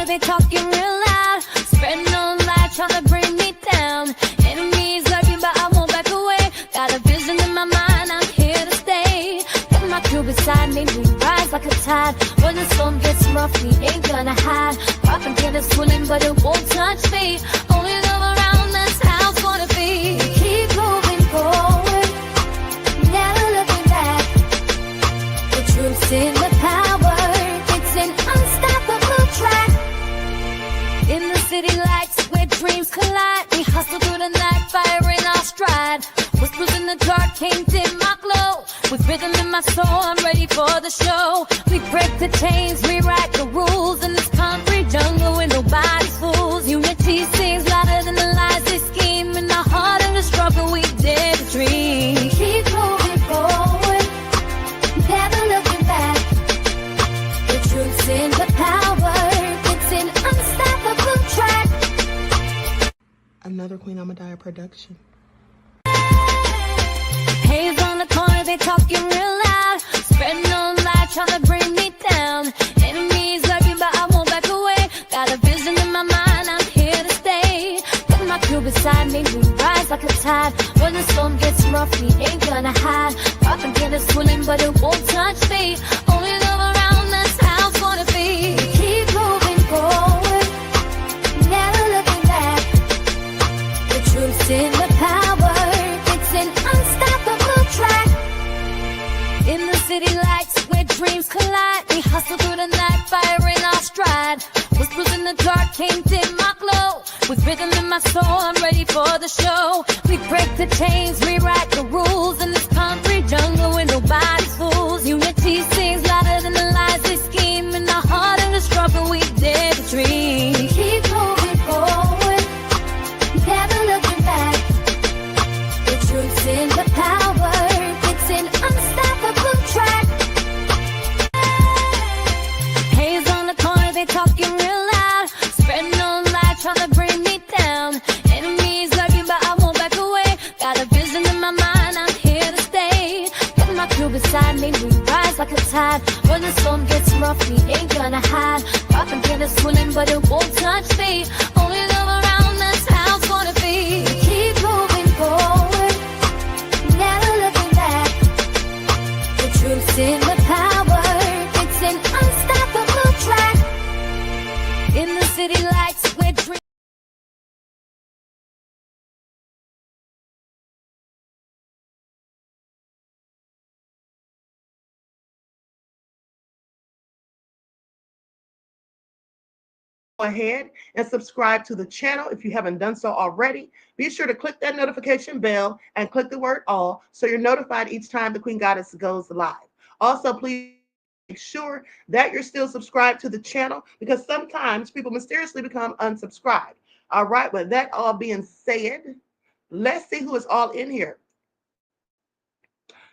corner, they talking real loud, spreading on light, trying to bring me down. Enemies lurking, but I won't back away. Got a vision in my mind, I'm here to stay. Got my crew beside me, we rise like a tide. When the storm gets rough, we ain't gonna hide. Propaganda swilling, but it won't touch me. Only love around, that's how it's gonna be. Keep moving forward, never looking back. The truth's in the power, it's an unstoppable track. In the city lights where dreams collide, we hustle through the night, fire in our stride. Whispers in the dark can't dim my glow. With rhythm in my soul, I'm ready for the show. We break the chains, rewrite the rules in this concrete jungle where nobody's fools. Unity sings louder than the lies they scheme. In the heart of the struggle, we dare to dream. Keep moving forward, never looking back. The truth's in the power, it's an unstoppable track. Another Queen Ahmadiyyah production. Haze on the corner, they talking real loud, spreading on light, trying to bring me down. Enemies lurking, but I won't back away. Got a vision in my mind, I'm here to stay. Got my crew beside me, we rise like a tide. When the storm gets rough, we ain't gonna hide. Propaganda swilling, but it won't touch me. Only love around, that's how it's gonna be. Keep moving forward, never looking back. The truth's in the power, it's an unstoppable track. In the city lights where dreams collide, we hustle through the night, fire in our stride. Whispers in the dark can't dim my glow. With rhythm in my soul, I'm ready for the show. We break the chains, rewrite the rules in this concrete jungle where nobody's fools. Unity sings louder than the lies they scheme. In the heart of the struggle, we dare to dream. Keep moving forward, never looking back. The truth's in the power, it's an unstoppable track. Haze on the corner, they talking real loud, spreading on light, trying to bring me down. Enemies lurking, but I won't back away. Got a vision in my mind, I'm here to stay. Got my crew beside me, we rise like a tide. When the storm gets rough, we ain't gonna hide. Propaganda swilling, but it won't touch me. Only love around, that's how it's gonna be. Keep moving forward, never looking back. The truth's in the power, it's an unstoppable track. In the city lights where dreams. Go ahead and subscribe to the channel if you haven't done so already. Be sure to click that notification bell and click the word all so you're notified each time the Queen Goddess goes live. Also, please make sure that you're still subscribed to the channel because sometimes people mysteriously become unsubscribed. All right, with that all being said, let's see who is all in here.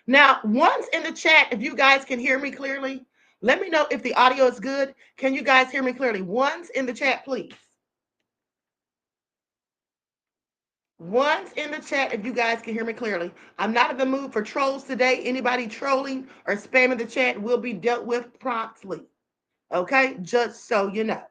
Now, once in the chat, if you guys can hear me clearly, let me know if the audio is good. Can you guys hear me clearly? Once in the chat, please. Once in the chat, if you guys can hear me clearly. I'm not in the mood for trolls today. Anybody trolling or spamming the chat will be dealt with promptly. Okay, just so you know.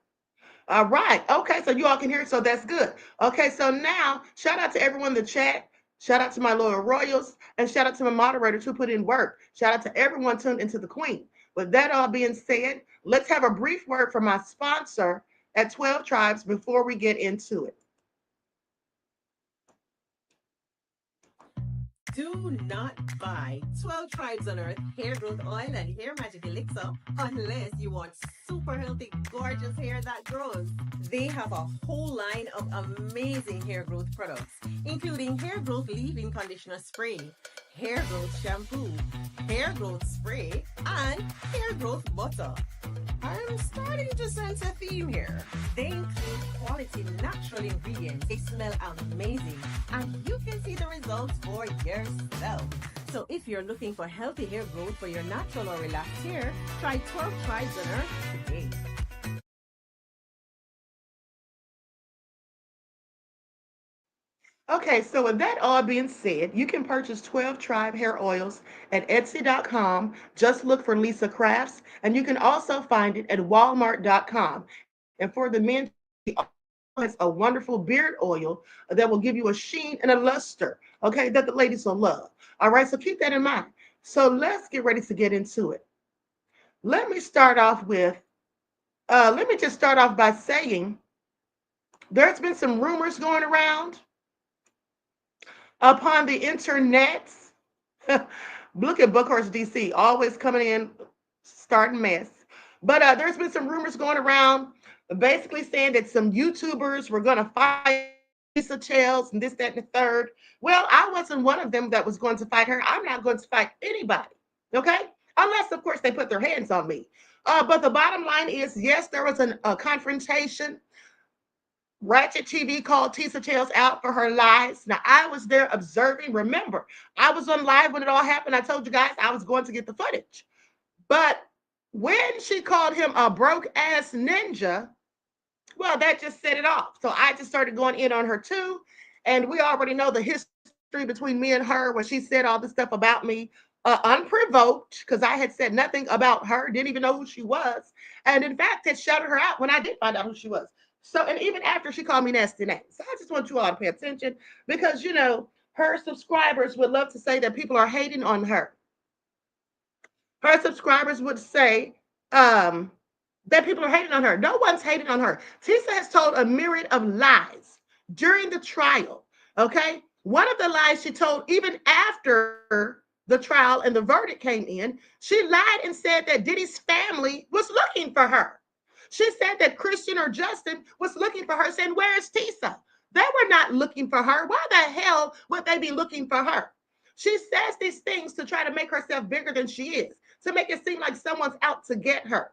All right. Okay, so you all can hear it, so that's good. Okay, so now, shout out to everyone in the chat. Shout out to my loyal royals, and shout out to my moderators who put in work. Shout out to everyone tuned into the Queen. With that all being said, let's have a brief word from my sponsor at 12 Tribes before we get into it. Do not buy 12 Tribes on Earth hair growth oil and hair magic elixir unless you want super healthy, gorgeous hair that grows. They have a whole line of amazing hair growth products, including hair growth leave-in conditioner spray, hair growth shampoo, hair growth spray, and hair growth butter. I'm starting to sense a theme here. They include quality natural ingredients. They smell amazing, and you can see the results for yourself. So if you're looking for healthy hair growth for your natural or relaxed hair, try 12 Tribes on Earth today. Okay, so with that all being said, you can purchase 12 Tribe hair oils at Etsy.com. Just look for Lisa Crafts, and you can also find it at Walmart.com. And for the men, she has a wonderful beard oil that will give you a sheen and a luster, okay, that the ladies will love. All right, so keep that in mind. So let's get ready to get into it. Let me start off with, let me just start off by saying there's been some rumors going around upon the internet. Look at Buckhorse DC, always coming in, starting mess. But there's been some rumors going around basically saying that some YouTubers were going to fight Lisa Chels and this, that, and the third. Well, I wasn't one of them that was going to fight her. I'm not going to fight anybody, okay? Unless, of course, they put their hands on me. But the bottom line is, yes, there was a confrontation. Ratchet TV called Tisa Chels out for her lies. Now, I was there observing. Remember, I was on live when it all happened. I told you guys I was going to get the footage. But when she called him a broke ass ninja, well, that just set it off. So I just started going in on her too. And we already know the history between me and her when she said all this stuff about me unprovoked, because I had said nothing about her, didn't even know who she was. And in fact, had shouted her out when I did find out who she was. So, and even after she called me nasty names. So I just want you all to pay attention because, you know, her subscribers would love to say that people are hating on her. Her subscribers would say that people are hating on her. No one's hating on her. Tisa has told a myriad of lies during the trial. Okay. One of the lies she told, even after the trial and the verdict came in, she lied and said that Diddy's family was looking for her. She said that Christian or Justin was looking for her, saying, "Where is Tisa?" They were not looking for her. Why the hell would they be looking for her? She says these things to try to make herself bigger than she is, to make it seem like someone's out to get her.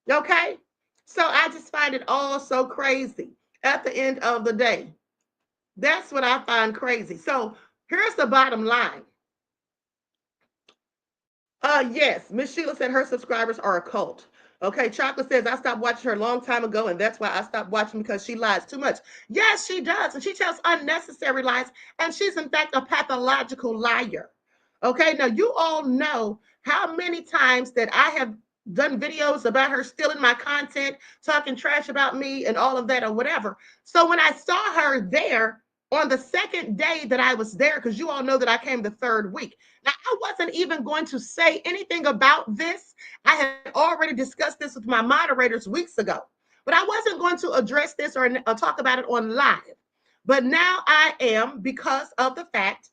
Okay? So I just find it all so crazy at the end of the day. That's what I find crazy. So here's the bottom line. Yes, Miss Sheila said her subscribers are a cult. Okay, Chocolate says I stopped watching her a long time ago, and that's why I stopped watching because she lies too much. Yes, she does, and she tells unnecessary lies, and she's in fact a pathological liar. Okay, now you all know how many times that I have done videos about her stealing my content, talking trash about me, and all of that, or whatever. So when I saw her there on the second day that I was there, because you all know that I came the third week. Now, I wasn't even going to say anything about this. I had already discussed this with my moderators weeks ago, but I wasn't going to address this or talk about it on live. But now I am, because of the fact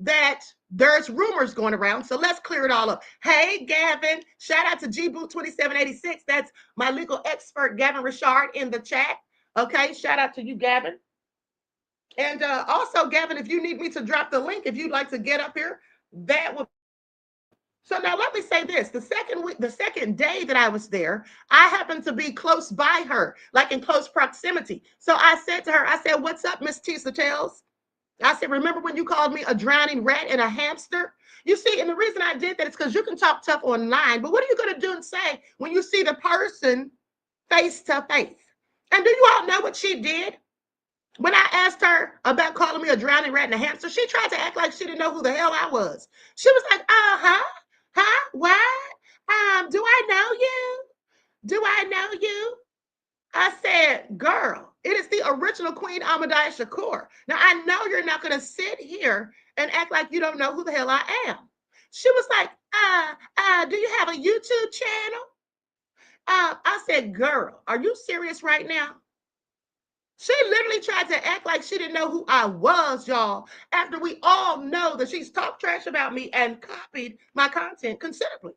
that there's rumors going around. So let's clear it all up. Hey, Gavin, shout out to GBoot2786. That's my legal expert, Gavin Richard, in the chat. Okay, shout out to you, Gavin. And also, Gavin, if you need me to drop the link, if you'd like to get up here, that would. So now let me say this: the second day that I was there, I happened to be close by her, like in close proximity. So I said to her, I said, "What's up, Miss Tisa Chels?" I said, "Remember when you called me a drowning rat and a hamster?" You see, and the reason I did that is because you can talk tough online, but what are you going to do and say when you see the person face to face? And do you all know what she did? When I asked her about calling me a drowning rat and a hamster, she tried to act like she didn't know who the hell I was. She was like, huh? What? Do I know you? Do I know you? I said, girl, it is the original Queen Ahmadiyyah Shakur. Now, I know you're not going to sit here and act like you don't know who the hell I am. She was like, do you have a YouTube channel? I said, girl, are you serious right now? She literally tried to act like she didn't know who I was, y'all, after we all know that she's talked trash about me and copied my content considerably.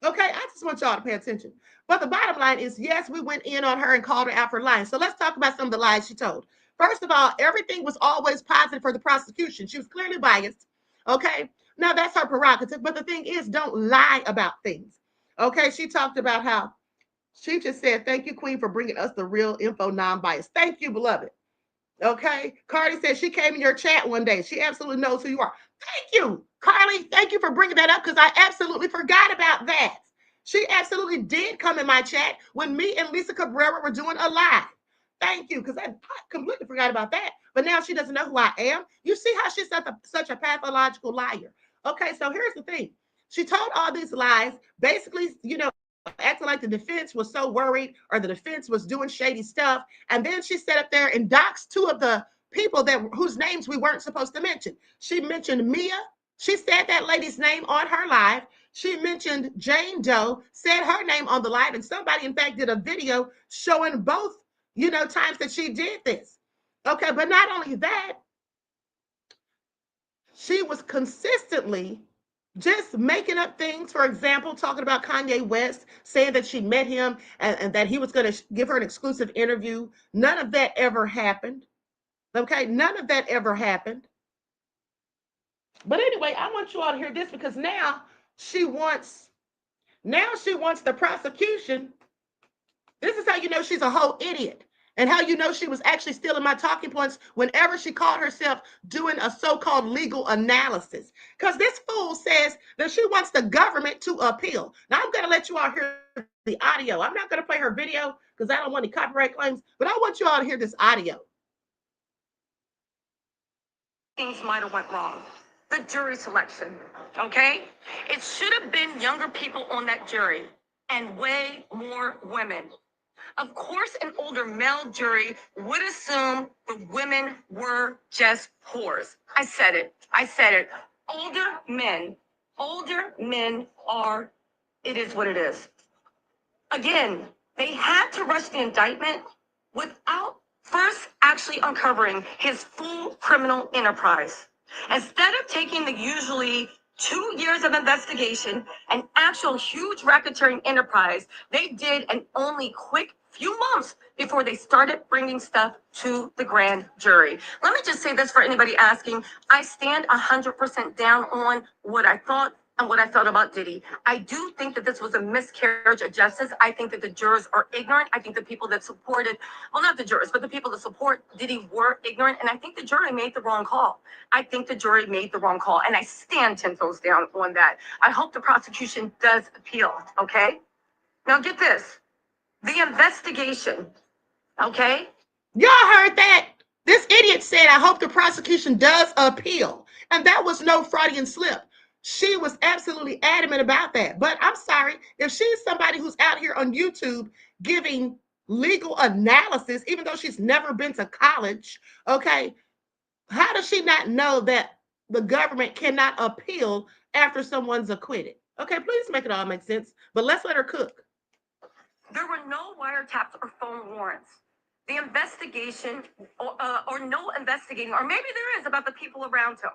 Okay, I just want y'all to pay attention. But the bottom line is, yes, we went in on her and called her out for lying. So let's talk about some of the lies she told. First of all, everything was always positive for the prosecution. She was clearly biased. Okay, now that's her prerogative. But the thing is, don't lie about things. Okay, she talked about how she just said, "Thank you, Queen, for bringing us the real info, non-biased." Thank you, beloved. Okay. Cardi said she came in your chat one day. She absolutely knows who you are. Thank you, Carly. Thank you for bringing that up because I absolutely forgot about that. She absolutely did come in my chat when me and Lisa Cabrera were doing a live. Thank you, because I completely forgot about that. But now she doesn't know who I am. You see how she's such a pathological liar. Okay, so here's the thing. She told all these lies, basically, acting like the defense was so worried or the defense was doing shady stuff. And then she sat up there and doxed two of the people that whose names we weren't supposed to mention. She mentioned Mia. She said that lady's name on her live. She mentioned Jane Doe, said her name on the live, and somebody, in fact, did a video showing both, times that she did this. Okay, but not only that, she was consistently just making up things. For example, talking about Kanye West, saying that she met him and that he was going to give her an exclusive interview. None of that ever happened. Okay, none of that ever happened. But anyway, I want you all to hear this because she wants the prosecution. This is how you know she's a whole idiot. And how you know she was actually stealing my talking points whenever she called herself doing a so-called legal analysis. Because this fool says that she wants the government to appeal. Now, I'm going to let you all hear the audio. I'm not going to play her video because I don't want any copyright claims, but I want you all to hear this audio. Things might have went wrong. The jury selection, okay? It should have been younger people on that jury and way more women. Of course, an older male jury would assume the women were just whores. I said it. Older men are, it is what it is. Again, they had to rush the indictment without first actually uncovering his full criminal enterprise. Instead of taking the usually 2 years of investigation, an actual huge racketeering enterprise, they did an only quick few months before they started bringing stuff to the grand jury. Let me just say this for anybody asking. I stand 100% down on what I thought and what I felt about Diddy. I do think that this was a miscarriage of justice. I think that the jurors are ignorant. I think the people that supported, well, not the jurors, but the people that support Diddy were ignorant. And I think the jury made the wrong call. And I stand 10 toes down on that. I hope the prosecution does appeal, okay? Now get this. The investigation, okay? Y'all heard that? This idiot said, I hope the prosecution does appeal. And that was no Freudian slip. She was absolutely adamant about that. But I'm sorry, if she's somebody who's out here on YouTube giving legal analysis, even though she's never been to college, okay, how does she not know that the government cannot appeal after someone's acquitted? Okay, please make it all make sense, but let's let her cook. There were no wiretaps or phone warrants. The investigation, or no investigating, or maybe there is about the people around him.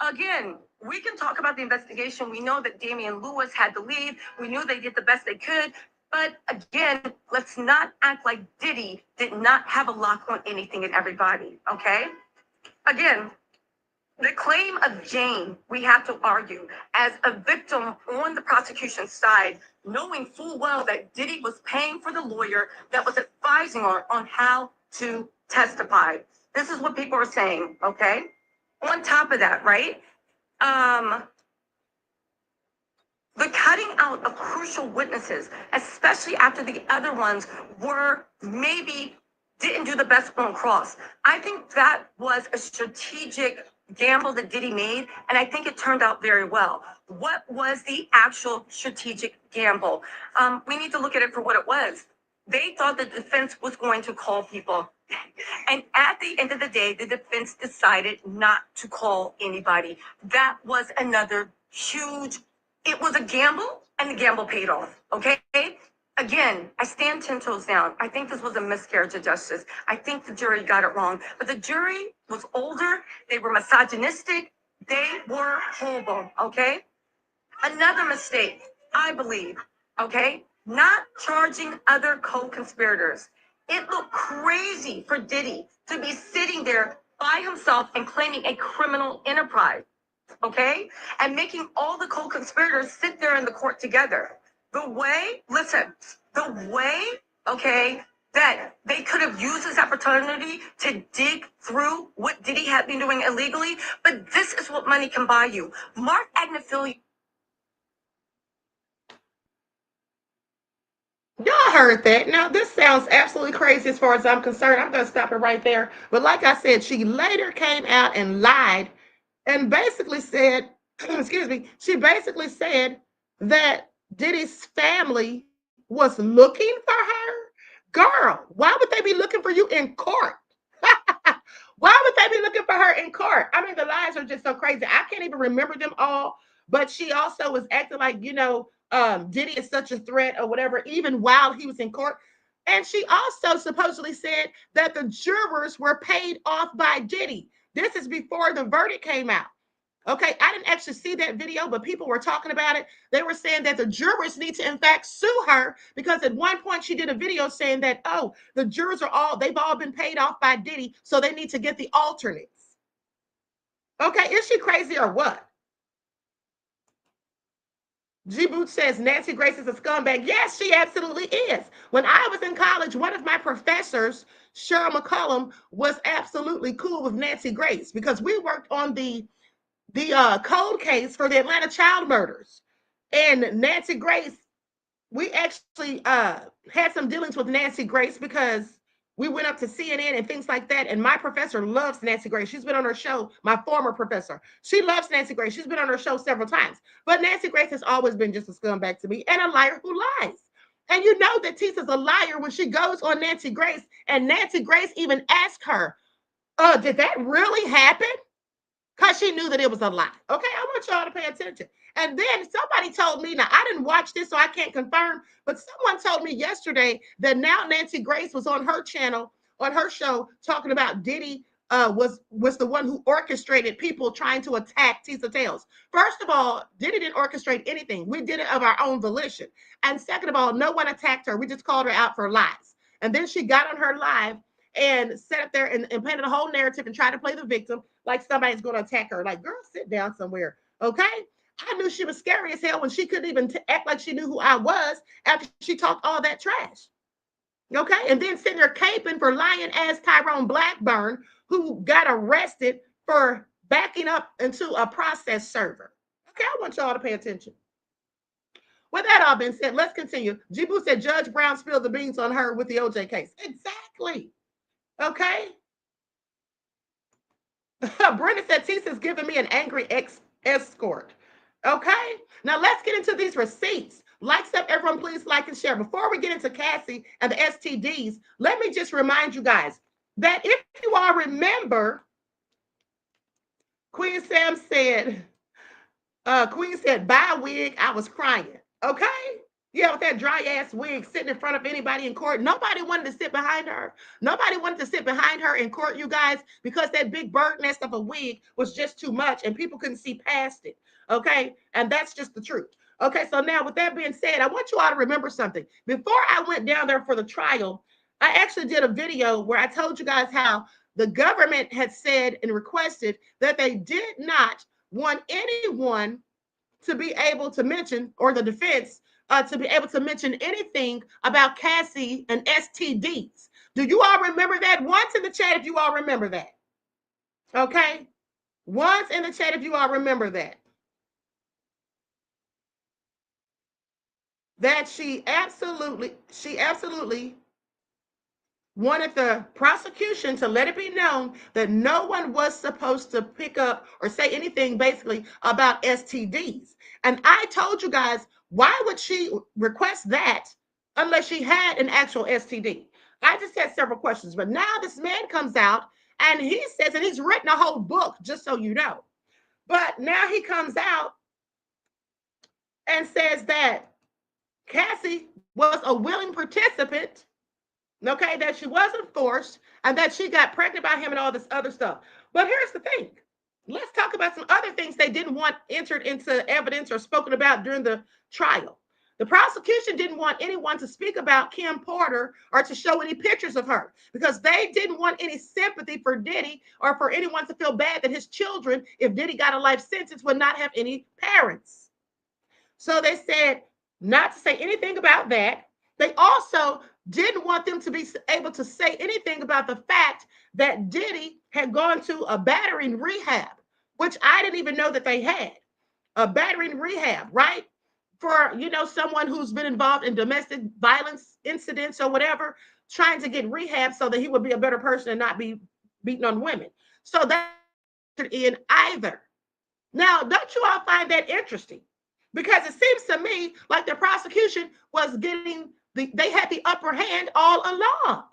Again, we can talk about the investigation. We know that Damian Lewis had to leave. We knew they did the best they could. But again, let's not act like Diddy did not have a lock on anything and everybody, okay? Again, the claim of Jane, we have to argue, as a victim on the prosecution's side, knowing full well that Diddy was paying for the lawyer that was advising her on how to testify. This is what people are saying, okay? On top of that, right? The cutting out of crucial witnesses, especially after the other ones were maybe didn't do the best on cross. I think that was a strategic gamble that Diddy made, and I think it turned out very well. What was the actual strategic gamble? We need to look at it for what it was. They thought the defense was going to call people. And at the end of the day, the defense decided not to call anybody. That was another huge, it was a gamble, and the gamble paid off, okay? Again, I stand 10 toes down. I think this was a miscarriage of justice. I think the jury got it wrong. But the jury was older. They were misogynistic. They were horrible, okay? Another mistake, I believe, okay? Not charging other co-conspirators. It looked crazy for Diddy to be sitting there by himself and claiming a criminal enterprise, okay? And making all the co-conspirators sit there in the court together. The way, okay, that they could have used this opportunity to dig through what Diddy had been doing illegally, but this is what money can buy you. Mark Agnifilo. Y'all heard that. Now, this sounds absolutely crazy as far as I'm concerned. I'm going to stop it right there. But like I said, she later came out and lied and basically said, excuse me, she basically said that Diddy's family was looking for her? Girl, why would they be looking for you in court? Why would they be looking for her in court? I mean, the lies are just so crazy. I can't even remember them all. But she also was acting like, Diddy is such a threat or whatever, even while he was in court. And she also supposedly said that the jurors were paid off by Diddy. This is before the verdict came out. Okay, I didn't actually see that video, but people were talking about it. They were saying that the jurors need to, in fact, sue her because at one point she did a video saying that, oh, the jurors they've all been paid off by Diddy, so they need to get the alternates. Okay, is she crazy or what? G Boot says Nancy Grace is a scumbag. Yes, she absolutely is. When I was in college, one of my professors, Cheryl McCollum, was absolutely cool with Nancy Grace because we worked on the cold case for the Atlanta child murders. And Nancy Grace, we actually had some dealings with Nancy Grace because we went up to CNN and things like that. And my professor loves Nancy Grace. She's been on her show, my former professor. She loves Nancy Grace. She's been on her show several times. But Nancy Grace has always been just a scumbag to me and a liar who lies. And you know that Tisa's a liar when she goes on Nancy Grace, and Nancy Grace even asked her, did that really happen? Because she knew that it was a lie. Okay, I want y'all to pay attention. And then somebody told me, now I didn't watch this, so I can't confirm, but someone told me yesterday that now Nancy Grace was on her channel, on her show, talking about Diddy was the one who orchestrated people trying to attack Tisa Tales. First of all, Diddy didn't orchestrate anything. We did it of our own volition. And second of all, no one attacked her. We just called her out for lies. And then she got on her live and sat up there and painted a whole narrative and tried to play the victim like somebody's going to attack her. Like, girl, sit down somewhere, okay? I knew she was scary as hell when she couldn't even act like she knew who I was after she talked all that trash, okay? And then sitting there caping for lying ass Tyrone Blackburn, who got arrested for backing up into a process server. Okay, I want y'all to pay attention. With that all been said, let's continue. Jibu said Judge Brown spilled the beans on her with the OJ case. Exactly. Okay. Brenda said Tisa's giving me an angry escort. Okay. Now let's get into these receipts. Likes up, everyone, please like and share. Before we get into Cassie and the STDs, let me just remind you guys that if you all remember, Queen said, buy a wig, I was crying. Okay. Yeah, with that dry ass wig sitting in front of anybody in court. Nobody wanted to sit behind her. Nobody wanted to sit behind her in court, you guys, because that big bird nest of a wig was just too much and people couldn't see past it. Okay. And that's just the truth. Okay. So now, with that being said, I want you all to remember something. Before I went down there for the trial, I actually did a video where I told you guys how the government had said and requested that they did not want anyone to be able to mention, or the defense to be able to mention anything about Cassie and STDs. Do you all remember that? Once in the chat if you all remember that. Okay? Once in the chat if you all remember that. That she absolutely wanted the prosecution to let it be known that no one was supposed to pick up or say anything basically about STDs. And I told you guys, why would she request that unless she had an actual STD? I just had several questions, but now this man comes out and he says, and he's written a whole book, just so you know. But now he comes out and says that Cassie was a willing participant, okay, that she wasn't forced, and that she got pregnant by him and all this other stuff. But here's the thing. Let's talk about some other things they didn't want entered into evidence or spoken about during the trial. The prosecution didn't want anyone to speak about Kim Porter or to show any pictures of her because they didn't want any sympathy for Diddy or for anyone to feel bad that his children, if Diddy got a life sentence, would not have any parents. So they said not to say anything about that. They also didn't want them to be able to say anything about the fact that Diddy had gone to a battering rehab, which I didn't even know that they had. A battering rehab, right? For, someone who's been involved in domestic violence incidents or whatever, trying to get rehab so that he would be a better person and not be beating on women. So that in either. Now, don't you all find that interesting? Because it seems to me like the prosecution was getting they had the upper hand all along.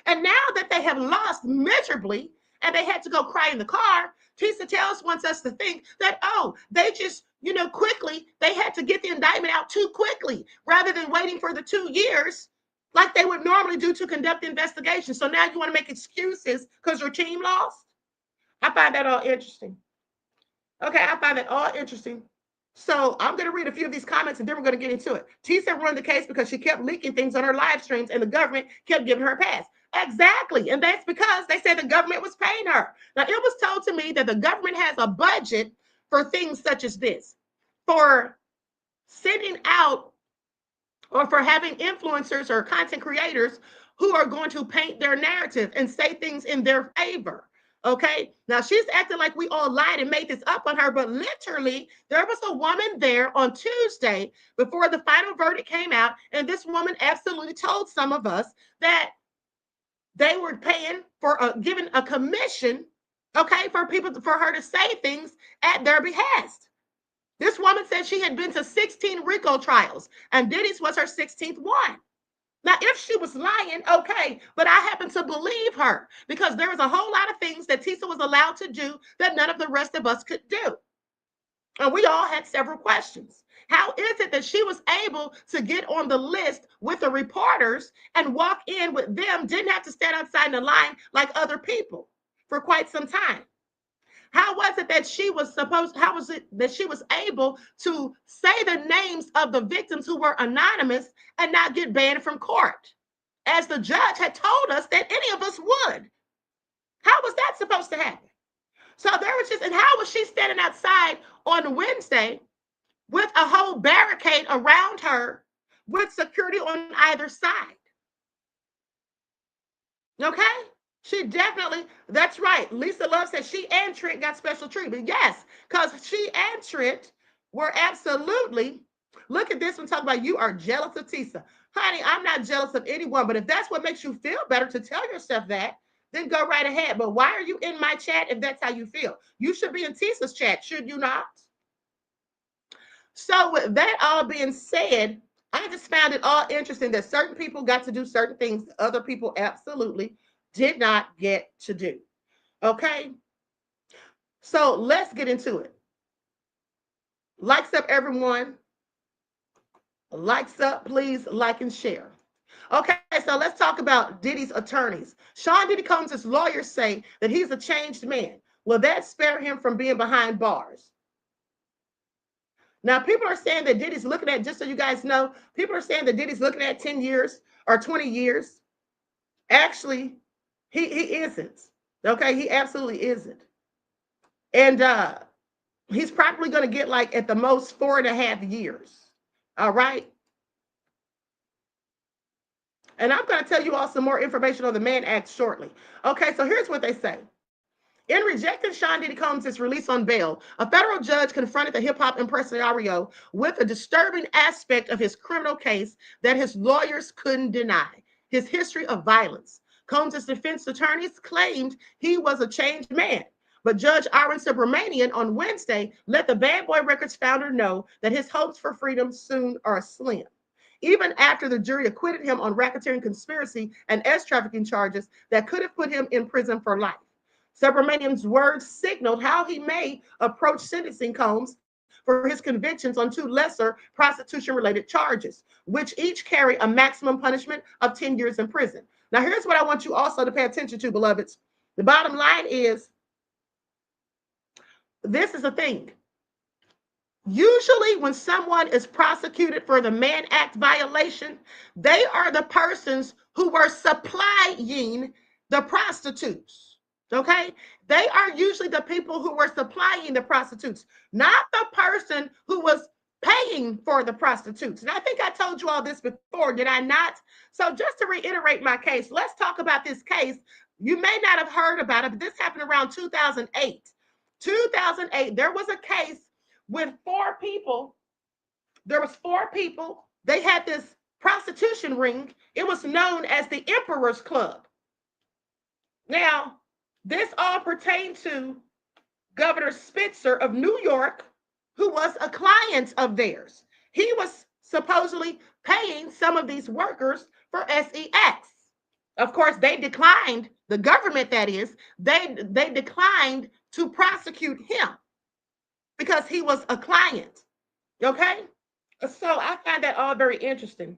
And now that they have lost miserably and they had to go cry in the car, Tisa Tells wants us to think that, oh, they just, quickly, they had to get the indictment out too quickly rather than waiting for the 2 years like they would normally do to conduct the investigation. So now you want to make excuses because your team lost? I find that all interesting. Okay, I find that all interesting. So I'm going to read a few of these comments and then we're going to get into it. Tisa won the case because she kept leaking things on her live streams and the government kept giving her a pass. Exactly. And that's because they said the government was paying her. Now, it was told to me that the government has a budget for things such as this, for sending out or for having influencers or content creators who are going to paint their narrative and say things in their favor. Okay. Now she's acting like we all lied and made this up on her, but literally there was a woman there on Tuesday before the final verdict came out. And this woman absolutely told some of us that they were paying for giving a commission, okay, for her to say things at their behest. This woman said she had been to 16 RICO trials and Diddy's was her 16th one. Now, if she was lying, okay, but I happen to believe her because there was a whole lot of things that Tisa was allowed to do that none of the rest of us could do. And we all had several questions. How is it that she was able to get on the list with the reporters and walk in with them, didn't have to stand outside in the line like other people for quite some time? How was it that how was it that she was able to say the names of the victims who were anonymous and not get banned from court? As the judge had told us that any of us would. How was that supposed to happen? So there was and how was she standing outside on Wednesday with a whole barricade around her with security on either side? Okay? She definitely, that's right. Lisa Love said she and Trent got special treatment. Yes, because she and Trent were absolutely, look at this one, talking about you are jealous of Tisa. Honey, I'm not jealous of anyone, but if that's what makes you feel better to tell yourself that, then go right ahead. But why are you in my chat if that's how you feel? You should be in Tisa's chat, should you not? So with that all being said, I just found it all interesting that certain people got to do certain things other people absolutely did not get to do. Okay? So let's get into it. Likes up, everyone. Likes up, please like and share. Okay, so let's talk about Diddy's attorneys. Sean Diddy Combs' lawyers say that he's a changed man. Will that spare him from being behind bars? Now, people are saying that Diddy's looking at, just so you guys know, people are saying that Diddy's looking at 10 years or 20 years. Actually, he isn't. Okay, he absolutely isn't. And he's probably going to get like at the most 4.5 years. All right. And I'm going to tell you all some more information on the Mann Act shortly. Okay, so here's what they say. In rejecting Sean Diddy Combs' release on bail, a federal judge confronted the hip-hop impresario with a disturbing aspect of his criminal case that his lawyers couldn't deny: his history of violence. Combs' defense attorneys claimed he was a changed man, but Judge Aaron Subramanian on Wednesday let the Bad Boy Records founder know that his hopes for freedom soon are slim. Even after the jury acquitted him on racketeering, conspiracy, and trafficking charges that could have put him in prison for life. Subramanian's words signaled how he may approach sentencing Combs for his convictions on 2 lesser prostitution-related charges, which each carry a maximum punishment of 10 years in prison. Now, here's what I want you also to pay attention to, beloveds. The bottom line is, this is the thing. Usually when someone is prosecuted for the Mann Act violation, they are the persons who were supplying the prostitutes. Okay? They are usually the people who were supplying the prostitutes, not the person who was paying for the prostitutes. And I think I told you all this before, did I not? So just to reiterate my case, let's talk about this case. You may not have heard about it, but this happened around 2008. 2008, there was a case with 4 people. There was 4 people. They had this prostitution ring. It was known as the Emperor's Club. Now, this all pertained to Governor Spitzer of New York, who was a client of theirs. He was supposedly paying some of these workers for sex. Of course, they declined, the government that is, they declined to prosecute him because he was a client. Okay? So I find that all very interesting.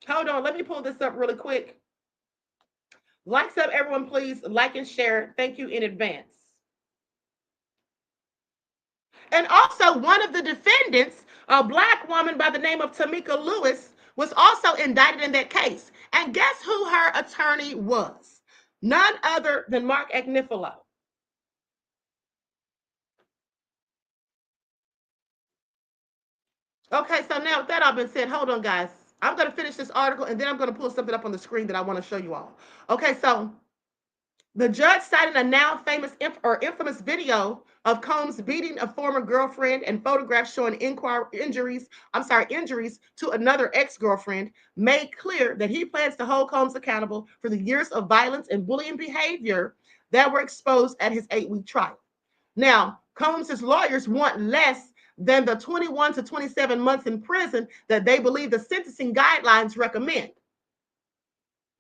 Hold on, let me pull this up really quick. Likes up, everyone, please. Like and share. Thank you in advance. And also, one of the defendants, a Black woman by the name of Tamika Lewis, was also indicted in that case. And guess who her attorney was? None other than Mark Agnifilo. Okay, so now with that all been said, hold on, guys. I'm going to finish this article and then I'm going to pull something up on the screen that I want to show you all. Okay, so the judge cited a now famous or infamous video of Combs beating a former girlfriend and photographs showing injuries to another ex-girlfriend, made clear that he plans to hold Combs accountable for the years of violence and bullying behavior that were exposed at his 8-week trial. Now, Combs' lawyers want less than the 21 to 27 months in prison that they believe the sentencing guidelines recommend.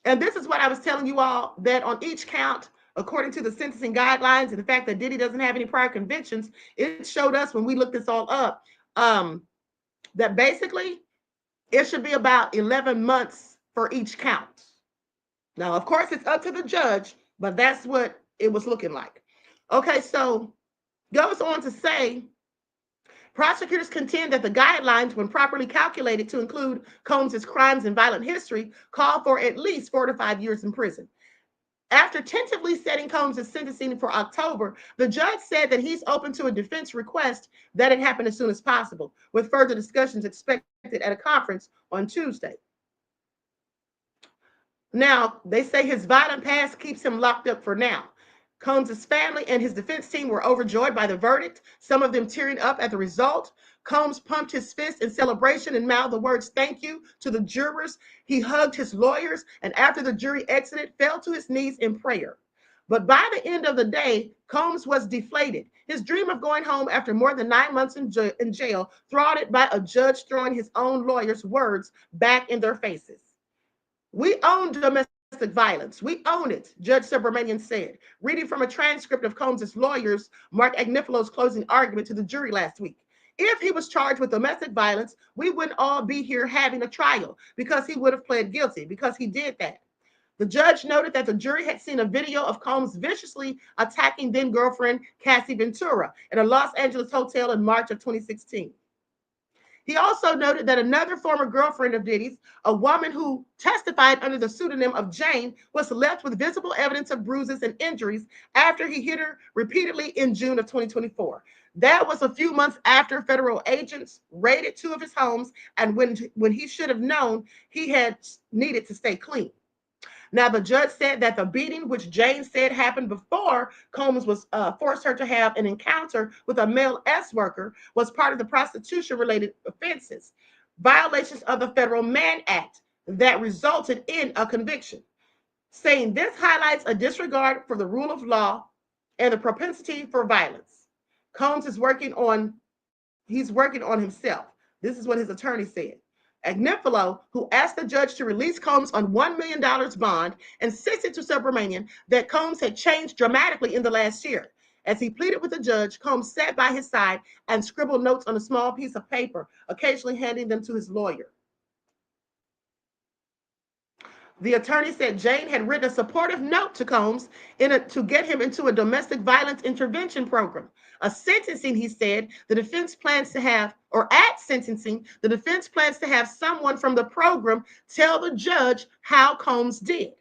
And this is what I was telling you all, that on each count, according to the sentencing guidelines and the fact that Diddy doesn't have any prior convictions, it showed us when we looked this all up that basically it should be about 11 months for each count. Now, of course, it's up to the judge, but that's what it was looking like. Okay, so goes on to say, prosecutors contend that the guidelines, when properly calculated to include Combs' crimes and violent history, call for at least 4 to 5 years in prison. After tentatively setting Combs' sentencing for October, the judge said that he's open to a defense request that it happen as soon as possible, with further discussions expected at a conference on Tuesday. Now, they say his violent past keeps him locked up for now. Combs' family and his defense team were overjoyed by the verdict, some of them tearing up at the result. Combs pumped his fist in celebration and mouthed the words "thank you" to the jurors. He hugged his lawyers, and after the jury exited, fell to his knees in prayer. But by the end of the day, Combs was deflated. His dream of going home after more than 9 months in jail, thwarted by a judge throwing his own lawyers' words back in their faces. "We own domestic violence. We own it," Judge Subramanian said, reading from a transcript of Combs' lawyers, Mark Agnifilo's closing argument to the jury last week. "If he was charged with domestic violence, we wouldn't all be here having a trial because he would have pled guilty, because he did that." The judge noted that the jury had seen a video of Combs viciously attacking then-girlfriend Cassie Ventura at a Los Angeles hotel in March of 2016. He also noted that another former girlfriend of Diddy's, a woman who testified under the pseudonym of Jane, was left with visible evidence of bruises and injuries after he hit her repeatedly in June of 2024. That was a few months after federal agents raided 2 of his homes, and when he should have known he had needed to stay clean. Now, the judge said that the beating, which Jane said happened before Combs was forced her to have an encounter with a male S worker, was part of the prostitution-related offenses, violations of the Federal Mann Act that resulted in a conviction, saying this highlights a disregard for the rule of law and the propensity for violence. Combs is working on himself. This is what his attorney said. Agnifilo, who asked the judge to release Combs on $1 million bond, insisted to Subramanian that Combs had changed dramatically in the last year. As he pleaded with the judge, Combs sat by his side and scribbled notes on a small piece of paper, occasionally handing them to his lawyer. The attorney said Jane had written a supportive note to Combs to get him into a domestic violence intervention program. At sentencing, he said, the defense plans to have someone from the program tell the judge how Combs did.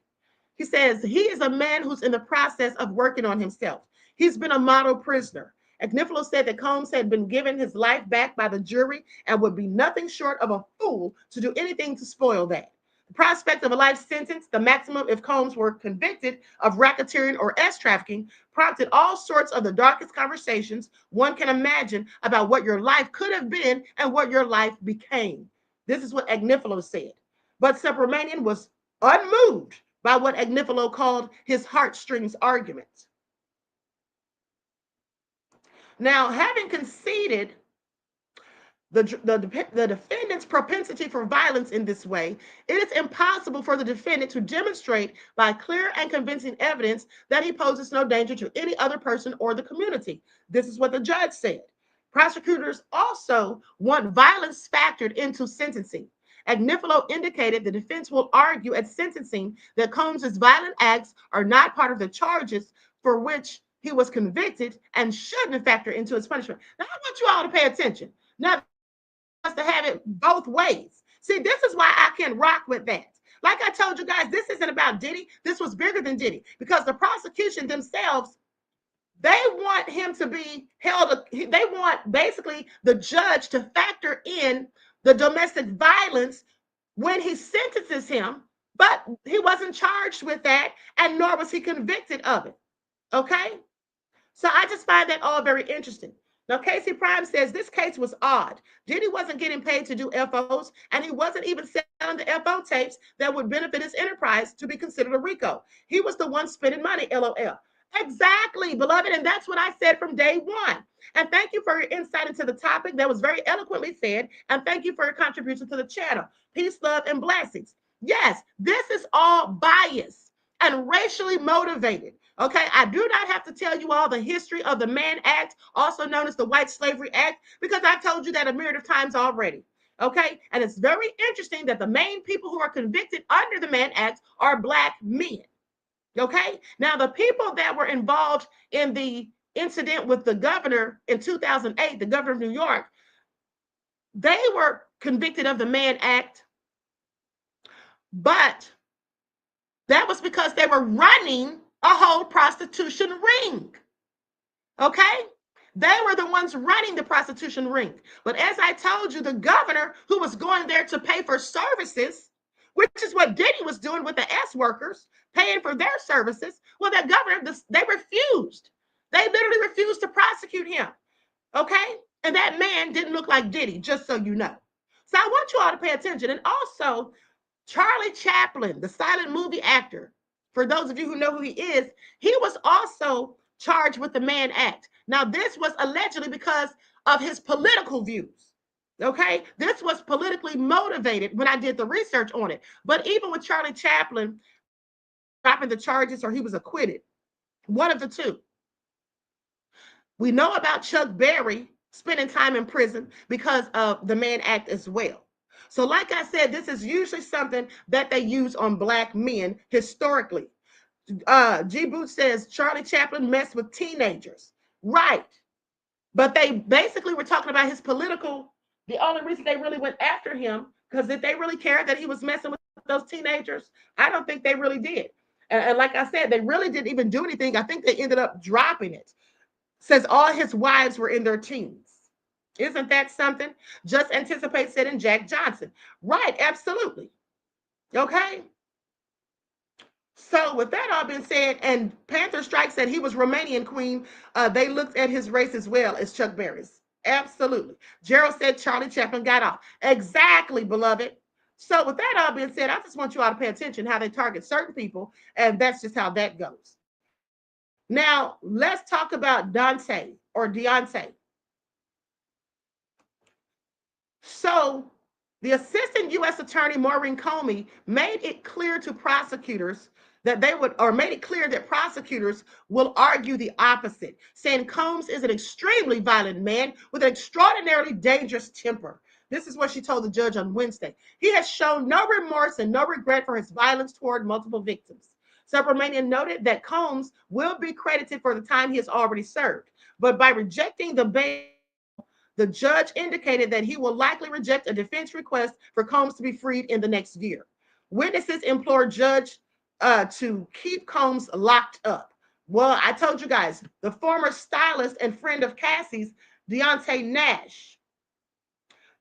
He says he is a man who's in the process of working on himself. He's been a model prisoner. Agnifilo said that Combs had been given his life back by the jury and would be nothing short of a fool to do anything to spoil that. The prospect of a life sentence, the maximum if Combs were convicted of racketeering or S-trafficking, prompted all sorts of the darkest conversations one can imagine about what your life could have been and what your life became. This is what Agnifilo said. But Subramanian was unmoved by what Agnifilo called his heartstrings argument. Now, having conceded the defendant's propensity for violence in this way, it is impossible for the defendant to demonstrate by clear and convincing evidence that he poses no danger to any other person or the community. This is what the judge said. Prosecutors also want violence factored into sentencing. Agnifilo indicated the defense will argue at sentencing that Combs's violent acts are not part of the charges for which he was convicted and shouldn't factor into his punishment. Now, I want you all to pay attention. Now, to have it both ways. See, this is why I can rock with that. Like I told you guys, this isn't about Diddy. This was bigger than Diddy because the prosecution themselves, they want him to be held. They want basically the judge to factor in the domestic violence when he sentences him, but he wasn't charged with that, and nor was he convicted of it. Okay? So I just find that all very interesting. Now, Casey Prime says this case was odd. Diddy wasn't getting paid to do FOs, and he wasn't even selling the FO tapes that would benefit his enterprise to be considered a RICO. He was the one spending money, LOL. Exactly, beloved, and that's what I said from day one. And thank you for your insight into the topic. That was very eloquently said, and thank you for your contribution to the channel. Peace, love, and blessings. Yes, this is all biased and racially motivated. Okay, I do not have to tell you all the history of the Mann Act, also known as the White Slavery Act, because I've told you that a myriad of times already. Okay, and it's very interesting that the main people who are convicted under the Mann Act are Black men. Okay, now the people that were involved in the incident with the governor in 2008, the governor of New York, they were convicted of the Mann Act, but that was because they were running a whole prostitution ring. Okay? They were the ones running the prostitution ring. But as I told you, the governor who was going there to pay for services, which is what Diddy was doing with the S workers, paying for their services, well, that governor, they refused. They literally refused to prosecute him. Okay? And that man didn't look like Diddy, just so you know. So I want you all to pay attention. And also, Charlie Chaplin, the silent movie actor, for those of you who know who he was also charged with the Mann Act. Now, this was allegedly because of his political views. Okay, this was politically motivated when I did the research on it. But even with Charlie Chaplin dropping the charges or he was acquitted, one of the two. We know about Chuck Berry spending time in prison because of the Mann Act as well. So like I said, this is usually something that they use on Black men historically. G. Booth says Charlie Chaplin messed with teenagers. Right. But they basically were talking about his political, the only reason they really went after him, because did they really care that he was messing with those teenagers? I don't think they really did. And like I said, they really didn't even do anything. I think they ended up dropping it. Says all his wives were in their teens. Isn't that something? Just Anticipate said in Jack Johnson. Right, absolutely. Okay. So with that all being said, and Panther Strike said he was Romanian queen. They looked at his race as well as Chuck Berry's. Absolutely. Gerald said Charlie Chaplin got off. Exactly, beloved. So with that all being said, I just want you all to pay attention how they target certain people, and that's just how that goes. Now, let's talk about Dante or Deontay. So the assistant U.S. attorney, Maureen Comey, made it clear to prosecutors that they would, or made it clear that prosecutors will argue the opposite, saying Combs is an extremely violent man with an extraordinarily dangerous temper. This is what she told the judge on Wednesday. He has shown no remorse and no regret for his violence toward multiple victims. Subramanian noted that Combs will be credited for the time he has already served, but by rejecting the bail, the judge indicated that he will likely reject a defense request for Combs to be freed in the next year. Witnesses implored Judge to keep Combs locked up. Well, I told you guys, the former stylist and friend of Cassie's, Deontay Nash.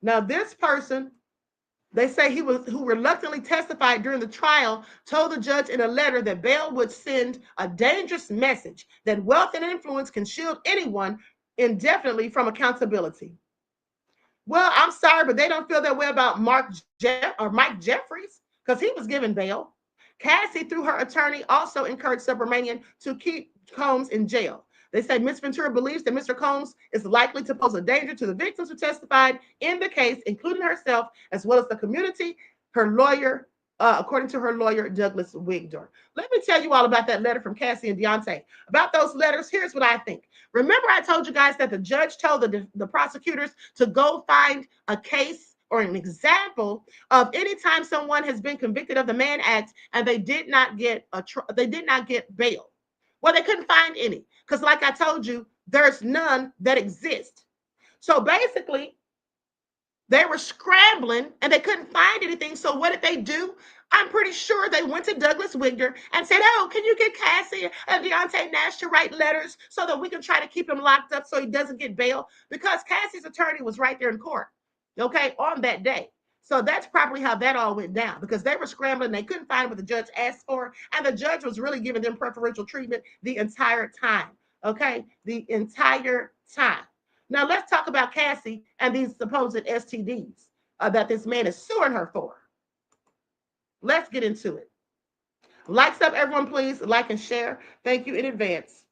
Now, this person, they say who reluctantly testified during the trial, told the judge in a letter that bail would send a dangerous message that wealth and influence can shield anyone indefinitely from accountability. Well, I'm sorry, but they don't feel that way about Mike Jeffries because he was given bail. Cassie, through her attorney, also encouraged Subramanian to keep Combs in jail. They say Ms. Ventura believes that Mr. Combs is likely to pose a danger to the victims who testified in the case, including herself, as well as the community. Her lawyer, according to her lawyer, Douglas Wigdor. Let me tell you all about that letter from Cassie and Deontay. About those letters, here's what I think. Remember I told you guys that the judge told the prosecutors to go find a case or an example of any time someone has been convicted of the Mann Act and they did not get bail. Well, they couldn't find any because, like I told you, there's none that exist. So basically, they were scrambling and they couldn't find anything. So what did they do? I'm pretty sure they went to Douglas Wigdor and said, oh, can you get Cassie and Deontay Nash to write letters so that we can try to keep him locked up so he doesn't get bail? Because Cassie's attorney was right there in court, okay, on that day. So that's probably how that all went down, because they were scrambling. They couldn't find what the judge asked for. And the judge was really giving them preferential treatment the entire time, okay, the entire time. Now, let's talk about Cassie and these supposed STDs that this man is suing her for. Let's get into it. Likes up, everyone, please. Like and share. Thank you in advance.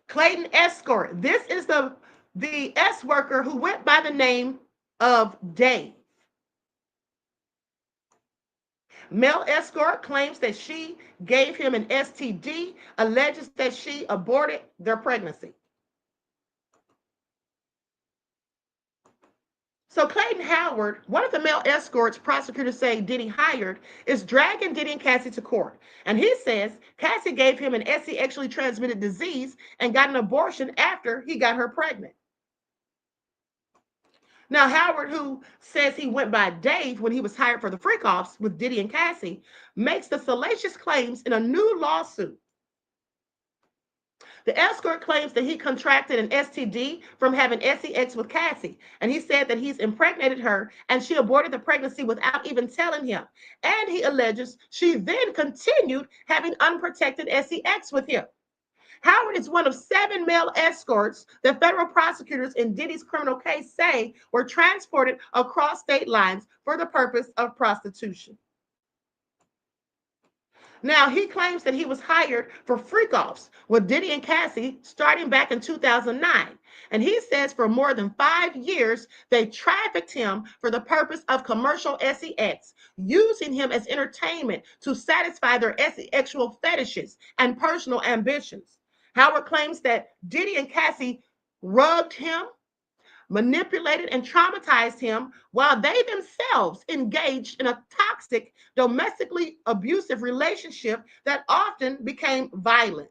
Clayton Escort. This is the S worker who went by the name of Dave. Mel Escort claims that she gave him an STD, alleges that she aborted their pregnancy. So Clayton Howard, one of the male escorts prosecutors say Diddy hired, is dragging Diddy and Cassie to court. And he says Cassie gave him an sexually transmitted disease and got an abortion after he got her pregnant. Now, Howard, who says he went by Dave when he was hired for the freak-offs with Diddy and Cassie, makes the salacious claims in a new lawsuit. The escort claims that he contracted an STD from having sex with Cassie, and he said that he's impregnated her and she aborted the pregnancy without even telling him. And he alleges she then continued having unprotected sex with him. Howard is one of 7 male escorts that federal prosecutors in Diddy's criminal case say were transported across state lines for the purpose of prostitution. Now, he claims that he was hired for freak-offs with Diddy and Cassie starting back in 2009. And he says for more than 5 years, they trafficked him for the purpose of commercial sex, using him as entertainment to satisfy their sexual fetishes and personal ambitions. Howard claims that Diddy and Cassie rugged him, manipulated and traumatized him while they themselves engaged in a toxic, domestically abusive relationship that often became violent.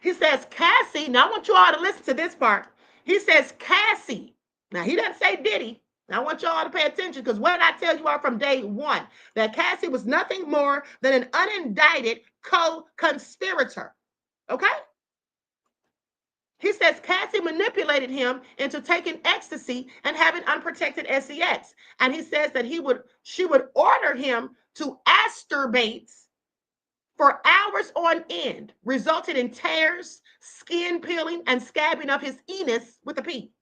He says Cassie, now I want you all to listen to this part. He says Cassie, now he doesn't say Diddy. Now I want you all to pay attention, because what did I tell you all from day one? That Cassie was nothing more than an unindicted co-conspirator, okay? He says Cassie manipulated him into taking ecstasy and having unprotected sex. And he says that she would order him to masturbate for hours on end, resulting in tears, skin peeling, and scabbing of his anus with a P.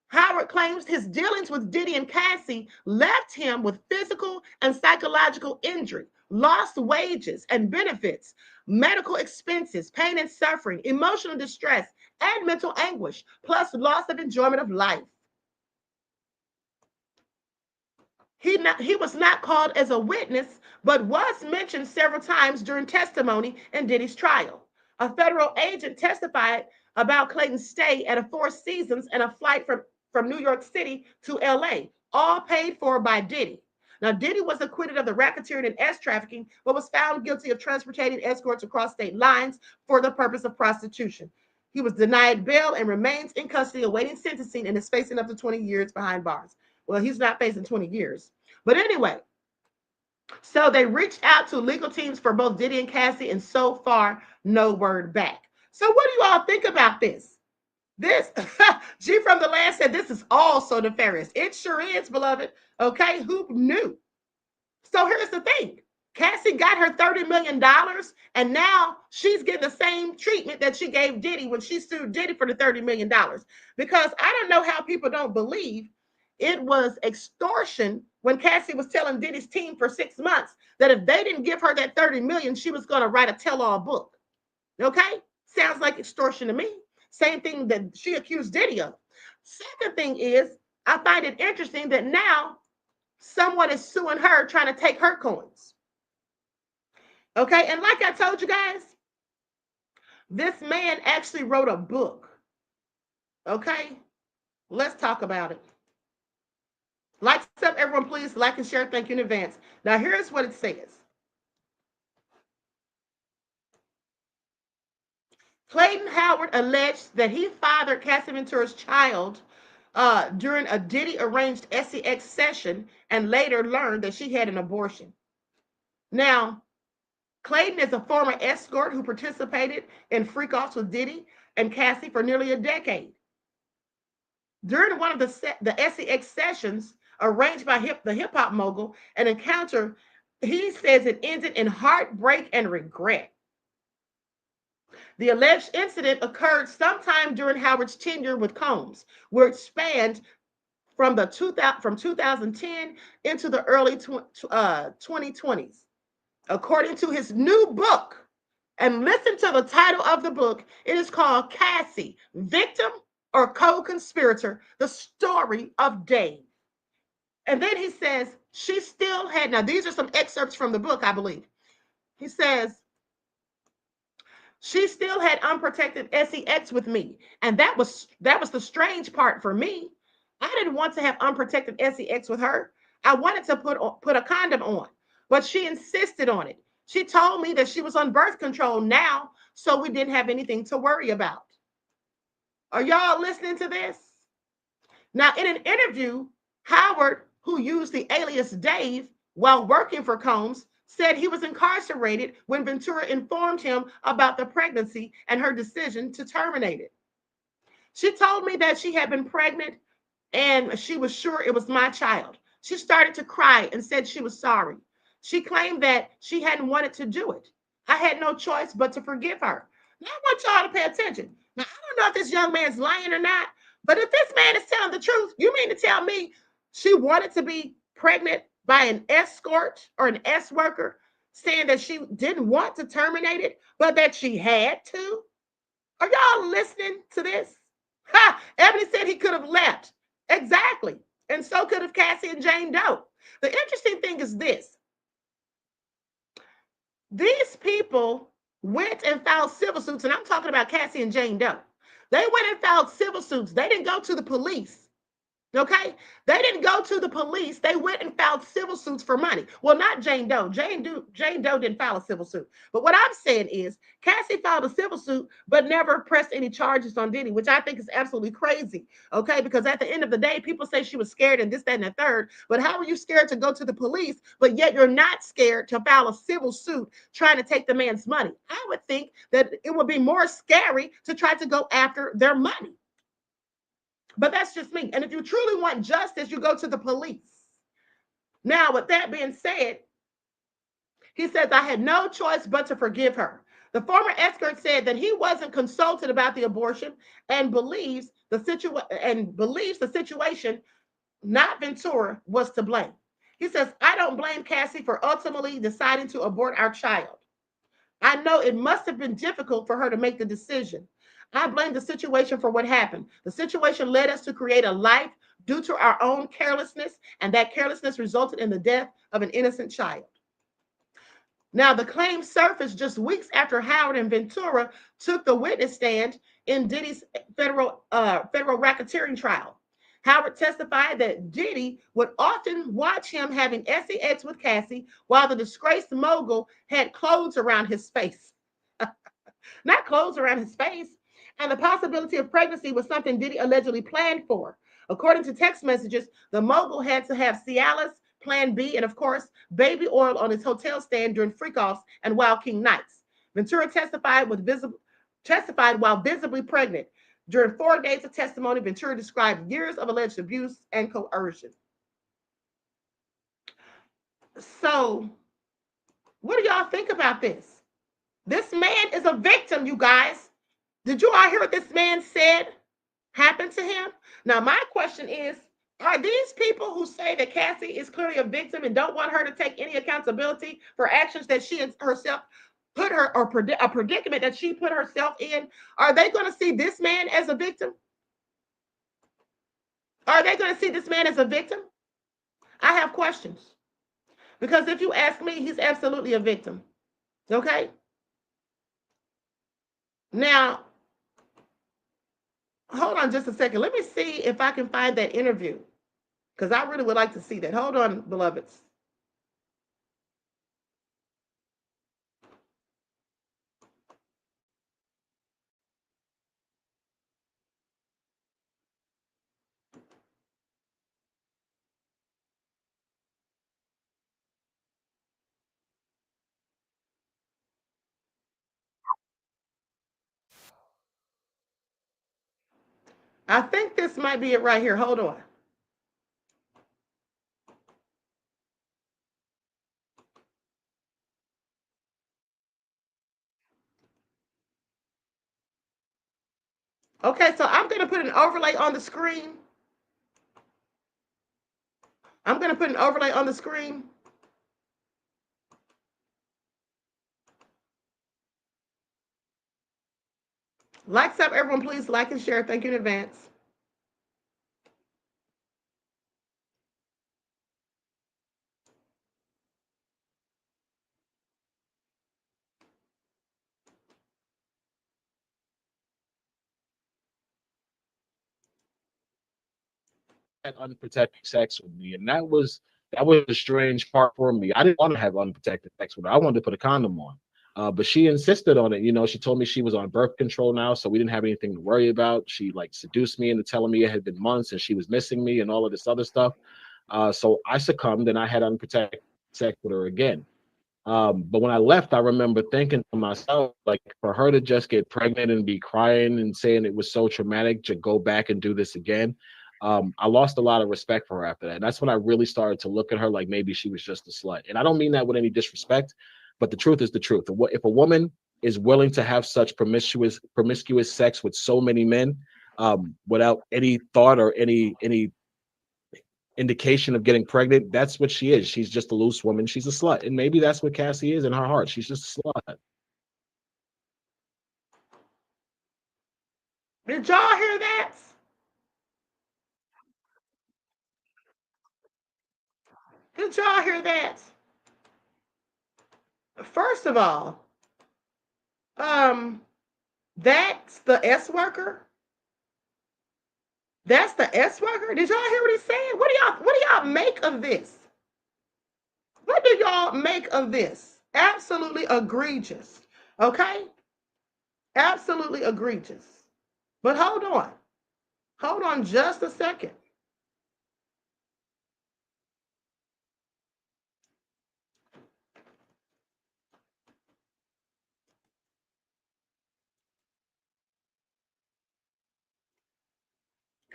Howard claims his dealings with Diddy and Cassie left him with physical and psychological injury, lost wages and benefits, medical expenses, pain and suffering, emotional distress, and mental anguish, plus loss of enjoyment of life. He was not called as a witness, but was mentioned several times during testimony in Diddy's trial. A federal agent testified about Clayton's stay at a Four Seasons and a flight from New York City to LA, all paid for by Diddy. Now, Diddy was acquitted of the racketeering and trafficking, but was found guilty of transporting escorts across state lines for the purpose of prostitution. He was denied bail and remains in custody awaiting sentencing and is facing up to 20 years behind bars. Well, he's not facing 20 years. But anyway, so they reached out to legal teams for both Diddy and Cassie, and so far, no word back. So what do you all think about this? This, G from the Land said, this is all so nefarious. It sure is, beloved. Okay, who knew? So here's the thing. Cassie got her $30 million, and now she's getting the same treatment that she gave Diddy when she sued Diddy for the $30 million. Because I don't know how people don't believe it was extortion when Cassie was telling Diddy's team for 6 months that if they didn't give her that 30 million, she was going to write a tell-all book. Okay? Sounds like extortion to me. Same thing that she accused Diddy of. Second thing is, I find it interesting that now someone is suing her trying to take her coins. Okay? And like I told you guys, this man actually wrote a book. Okay? Let's talk about it. Like up, everyone, please like and share. Thank you in advance. Now, here's what it says. Clayton Howard alleged that he fathered Cassie Ventura's child during a Diddy arranged sex session and later learned that she had an abortion. Now, Clayton is a former escort who participated in freak-offs with Diddy and Cassie for nearly a decade. During one of the sex sessions arranged by the hip-hop mogul, an encounter, he says it ended in heartbreak and regret. The alleged incident occurred sometime during Howard's tenure with Combs, where it spanned from 2010 into the early 2020s. According to his new book, and listen to the title of the book, it is called Cassie, Victim or Co-Conspirator, The Story of Dave. And then he says, she still had, now these are some excerpts from the book, I believe. He says, she still had unprotected sex with me. And that was the strange part for me. I didn't want to have unprotected sex with her. I wanted to put a condom on, but she insisted on it. She told me that she was on birth control now, so we didn't have anything to worry about. Are y'all listening to this? Now, in an interview, Howard, who used the alias Dave while working for Combs, said he was incarcerated when Ventura informed him about the pregnancy and her decision to terminate it. She told me that she had been pregnant and she was sure it was my child. She started to cry and said she was sorry. She claimed that she hadn't wanted to do it. I had no choice but to forgive her. Now, I want y'all to pay attention. Now, I don't know if this young man's lying or not, but if this man is telling the truth, you mean to tell me she wanted to be pregnant by an escort or an S-worker, saying that she didn't want to terminate it, but that she had to? Are y'all listening to this? Ha! Ebony said he could have left. Exactly. And so could have Cassie and Jane Doe. The interesting thing is this. These people went and filed civil suits, and I'm talking about Cassie and Jane Doe. They went and filed civil suits. They didn't go to the police. Okay? They didn't go to the police. They went and filed civil suits for money. Well, not Jane Doe. Jane Doe didn't file a civil suit. But what I'm saying is Cassie filed a civil suit, but never pressed any charges on Diddy, which I think is absolutely crazy. Okay? Because at the end of the day, people say she was scared and this, that, and the third. But how are you scared to go to the police, but yet you're not scared to file a civil suit trying to take the man's money? I would think that it would be more scary to try to go after their money. But that's just me. And if you truly want justice, you go to the police. Now, with that being said, he says, I had no choice but to forgive her. The former escort said that he wasn't consulted about the abortion and believes the situation, not Ventura, was to blame. He says, I don't blame Cassie for ultimately deciding to abort our child. I know it must have been difficult for her to make the decision. I blame the situation for what happened. The situation led us to create a life due to our own carelessness, and that carelessness resulted in the death of an innocent child. Now, the claim surfaced just weeks after Howard and Ventura took the witness stand in Diddy's federal racketeering trial. Howard testified that Diddy would often watch him having sex with Cassie while the disgraced mogul had clothes around his face. Not clothes around his face. And the possibility of pregnancy was something Diddy allegedly planned for. According to text messages, the mogul had to have Cialis, Plan B, and of course, baby oil on his hotel stand during freak-offs and Wild King nights. Ventura testified while visibly pregnant. During 4 days of testimony, Ventura described years of alleged abuse and coercion. So, what do y'all think about this? This man is a victim, you guys. Did you all hear what this man said happened to him? Now, my question is, Are these people who say that Cassie is clearly a victim and don't want her to take any accountability for actions that she herself put her, or a predicament that she put herself in, are they going to see this man as a victim? Are they going to see this man as a victim? I have questions. Because if you ask me, he's absolutely a victim. Okay? Now, hold on just a second. Let me see if I can find that interview. Because I really would like to see that. Hold on, beloveds. I think this might be it right here. Hold on. Okay, so I'm going to put an overlay on the screen. I'm going to put an overlay on the screen. Likes up, everyone, please like and share. Thank you in advance. Had unprotected sex with me, and that was a strange part for me. I didn't want to have unprotected sex with her. I wanted to put a condom on. But she insisted on it. She told me she was on birth control now, so we didn't have anything to worry about. She like seduced me into telling me it had been months and she was missing me and all of this other stuff. So I succumbed and I had unprotected sex with her again. But when I left, I remember thinking to myself, like, for her to just get pregnant and be crying and saying it was so traumatic to go back and do this again, I lost a lot of respect for her after that. And that's when I really started to look at her like maybe she was just a slut. And I don't mean that with any disrespect, but the truth is the truth. If a woman is willing to have such promiscuous sex with so many men, without any thought or any indication of getting pregnant, that's what she is. She's just a loose woman. She's a slut. And maybe that's what Cassie is in her heart. She's just a slut. Did y'all hear that? Did y'all hear that? First of all, that's the S worker. That's the S worker. Did y'all hear what he said? What do y'all make of this? What do y'all make of this? Absolutely egregious. Okay? Absolutely egregious. But hold on. Hold on just a second.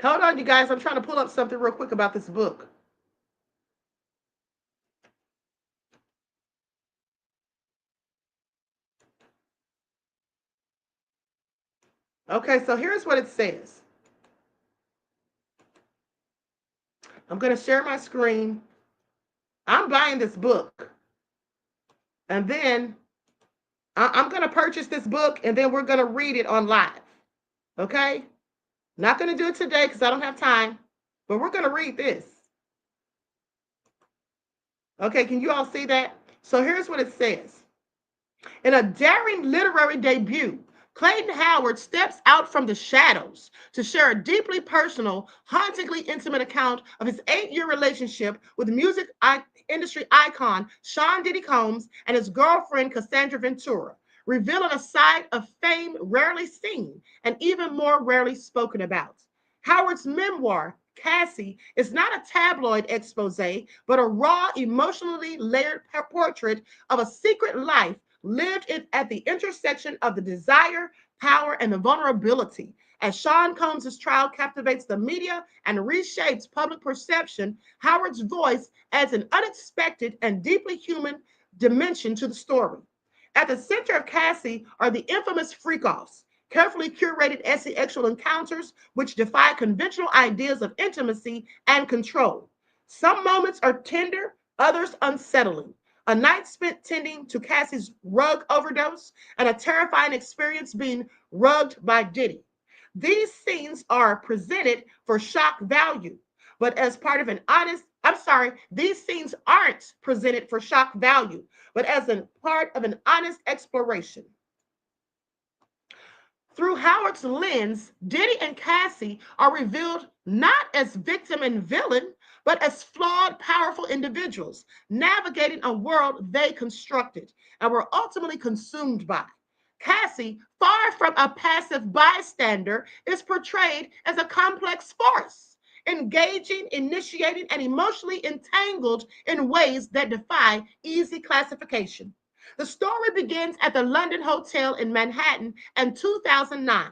Hold on, you guys. I'm trying to pull up something real quick about this book. Okay, so here's what it says. I'm going to share my screen. I'm buying this book. And then I'm going to purchase this book and then we're going to read it on live. Okay? Not going to do it today because I don't have time, but we're going to read this. Okay, can you all see that? So here's what it says. In a daring literary debut, Clayton Howard steps out from the shadows to share a deeply personal, hauntingly intimate account of his 8-year relationship with music industry icon Sean Diddy Combs and his girlfriend Cassandra Ventura, revealing a side of fame rarely seen and even more rarely spoken about. Howard's memoir, Cassie, is not a tabloid expose, but a raw, emotionally layered portrait of a secret life lived at the intersection of the desire, power, and the vulnerability. As Sean Combs' trial captivates the media and reshapes public perception, Howard's voice adds an unexpected and deeply human dimension to the story. At the center of Cassie are the infamous freak-offs. carefully curated sexual encounters which defy conventional ideas of intimacy and control. Some moments are tender, others unsettling. A night spent tending to Cassie's rug overdose, and a terrifying experience being rugged by Diddy. These scenes are presented for shock value, but as part of an honest, I'm sorry, these scenes aren't presented for shock value, but as a part of an honest exploration. Through Howard's lens, Diddy and Cassie are revealed not as victim and villain, but as flawed, powerful individuals navigating a world they constructed and were ultimately consumed by. Cassie, far from a passive bystander, is portrayed as a complex force, engaging, initiating, and emotionally entangled in ways that defy easy classification. The story begins at the London Hotel in Manhattan in 2009.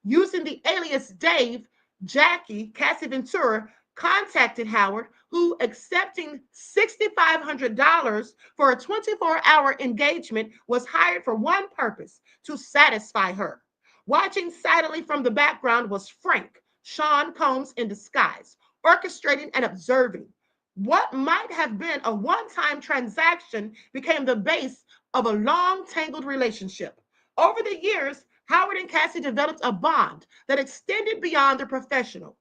Using the alias Dave, Jackie, Cassie Ventura, contacted Howard, who, accepting $6,500 for a 24-hour engagement, was hired for one purpose: to satisfy her. Watching silently from the background was Frank, Sean Combs in disguise, orchestrating and observing. What might have been a one-time transaction became the base of a long, tangled relationship. Over the years, Howard and Cassie developed a bond that extended beyond the professional.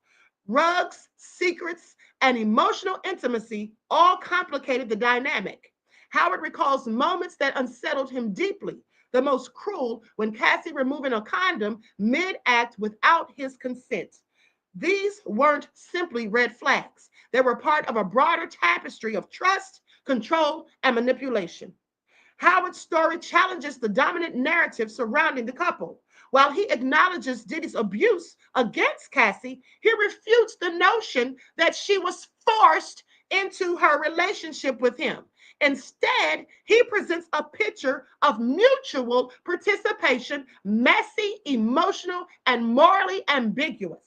Rugs, secrets, and emotional intimacy all complicated the dynamic. Howard recalls moments that unsettled him deeply, the most cruel when Cassie removing a condom mid-act without his consent. These weren't simply red flags. They were part of a broader tapestry of trust, control, and manipulation. Howard's story challenges the dominant narrative surrounding the couple. While he acknowledges Diddy's abuse against Cassie, he refutes the notion that she was forced into her relationship with him. Instead, he presents a picture of mutual participation, messy, emotional, and morally ambiguous.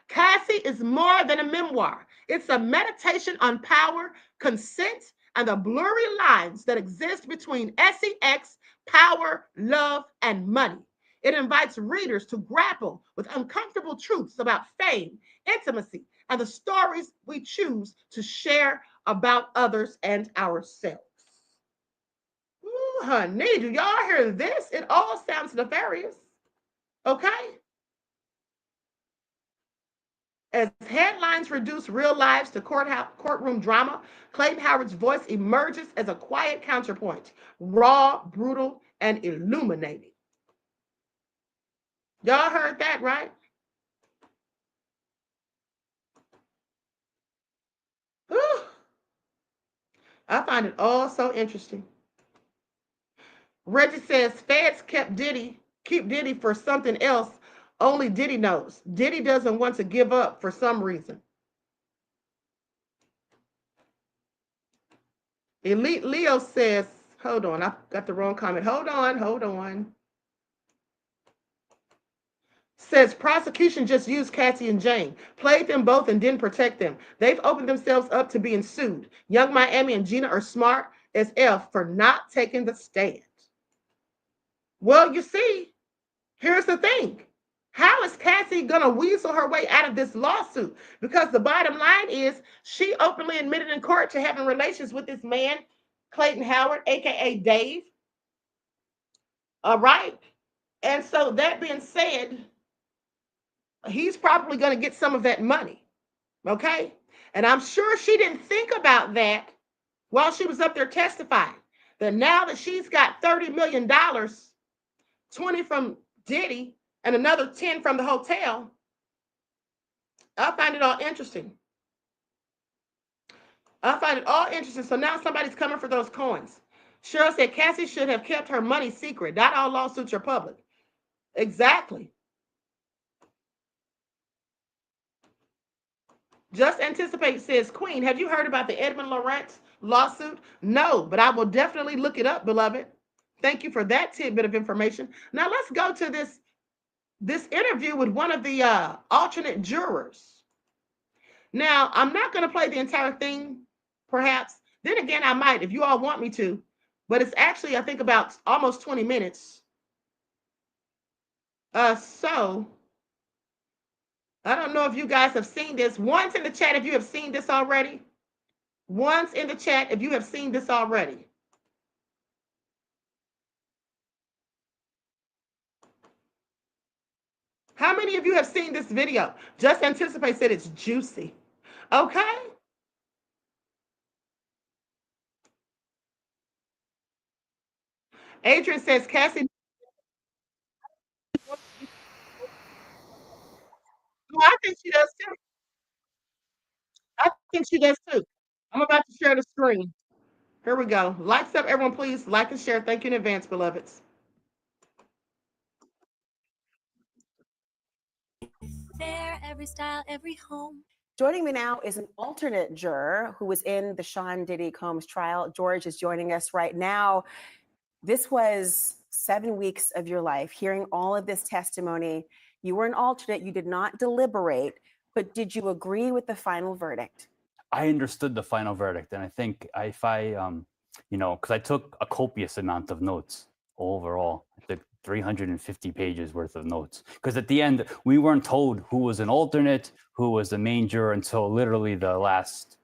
Cassie is more than a memoir. It's a meditation on power, consent, and the blurry lines that exist between sex, power, love, and money. It invites readers to grapple with uncomfortable truths about fame, intimacy, and the stories we choose to share about others and ourselves. Ooh, honey, do y'all hear this? It all sounds nefarious. Okay? As headlines reduce real lives to courtroom drama, Clayton Howard's voice emerges as a quiet counterpoint, raw, brutal, and illuminating. Y'all heard that, right? Whew. I find it all so interesting. Reggie says feds keep Diddy for something else only Diddy knows. Diddy doesn't want to give up for some reason. Elite Leo says, hold on, I got the wrong comment. Hold on. Says prosecution just used Cassie and Jane, played them both and didn't protect them. They've opened themselves up to being sued. Young Miami and Gina are smart as F for not taking the stand. Well, you see, here's the thing. How is Cassie going to weasel her way out of this lawsuit? Because the bottom line is she openly admitted in court to having relations with this man, Clayton Howard, aka Dave. All right. And so that being said, he's probably going to get some of that money. Okay. And I'm sure she didn't think about that while she was up there testifying. That now that she's got $30 million, 20 from Diddy, and another 10 from the hotel, I find it all interesting. So now somebody's coming for those coins. Cheryl said Cassie should have kept her money secret. Not all lawsuits are public. Exactly. Just Anticipate says, Queen, have you heard about the Edmund Lawrence lawsuit? No, but I will definitely look it up, beloved. Thank you for that tidbit of information. Now let's go to this interview with one of the alternate jurors. Now, I'm not going to play the entire thing, perhaps. Then again, I might, if you all want me to. But it's actually, I think, about almost 20 minutes. So I don't know if you guys have seen this. Once in the chat if you have seen this already. Once in the chat if you have seen this already. How many of you have seen this video? Just anticipate that it's juicy. Okay? Adrian says, Cassie. Oh, I think she does too. I think she does too. I'm about to share the screen. Here we go. Likes up, everyone, please. Like and share. Thank you in advance, beloveds. There, every style, every home. Joining me now is an alternate juror who was in the Sean Diddy Combs trial. George is joining us right now. This was 7 weeks of your life, hearing all of this testimony. You were an alternate, you did not deliberate, but did you agree with the final verdict? I understood the final verdict, and I think if I, because I took a copious amount of notes overall. I took 350 pages worth of notes. Because at the end, we weren't told who was an alternate, who was the main juror until literally the last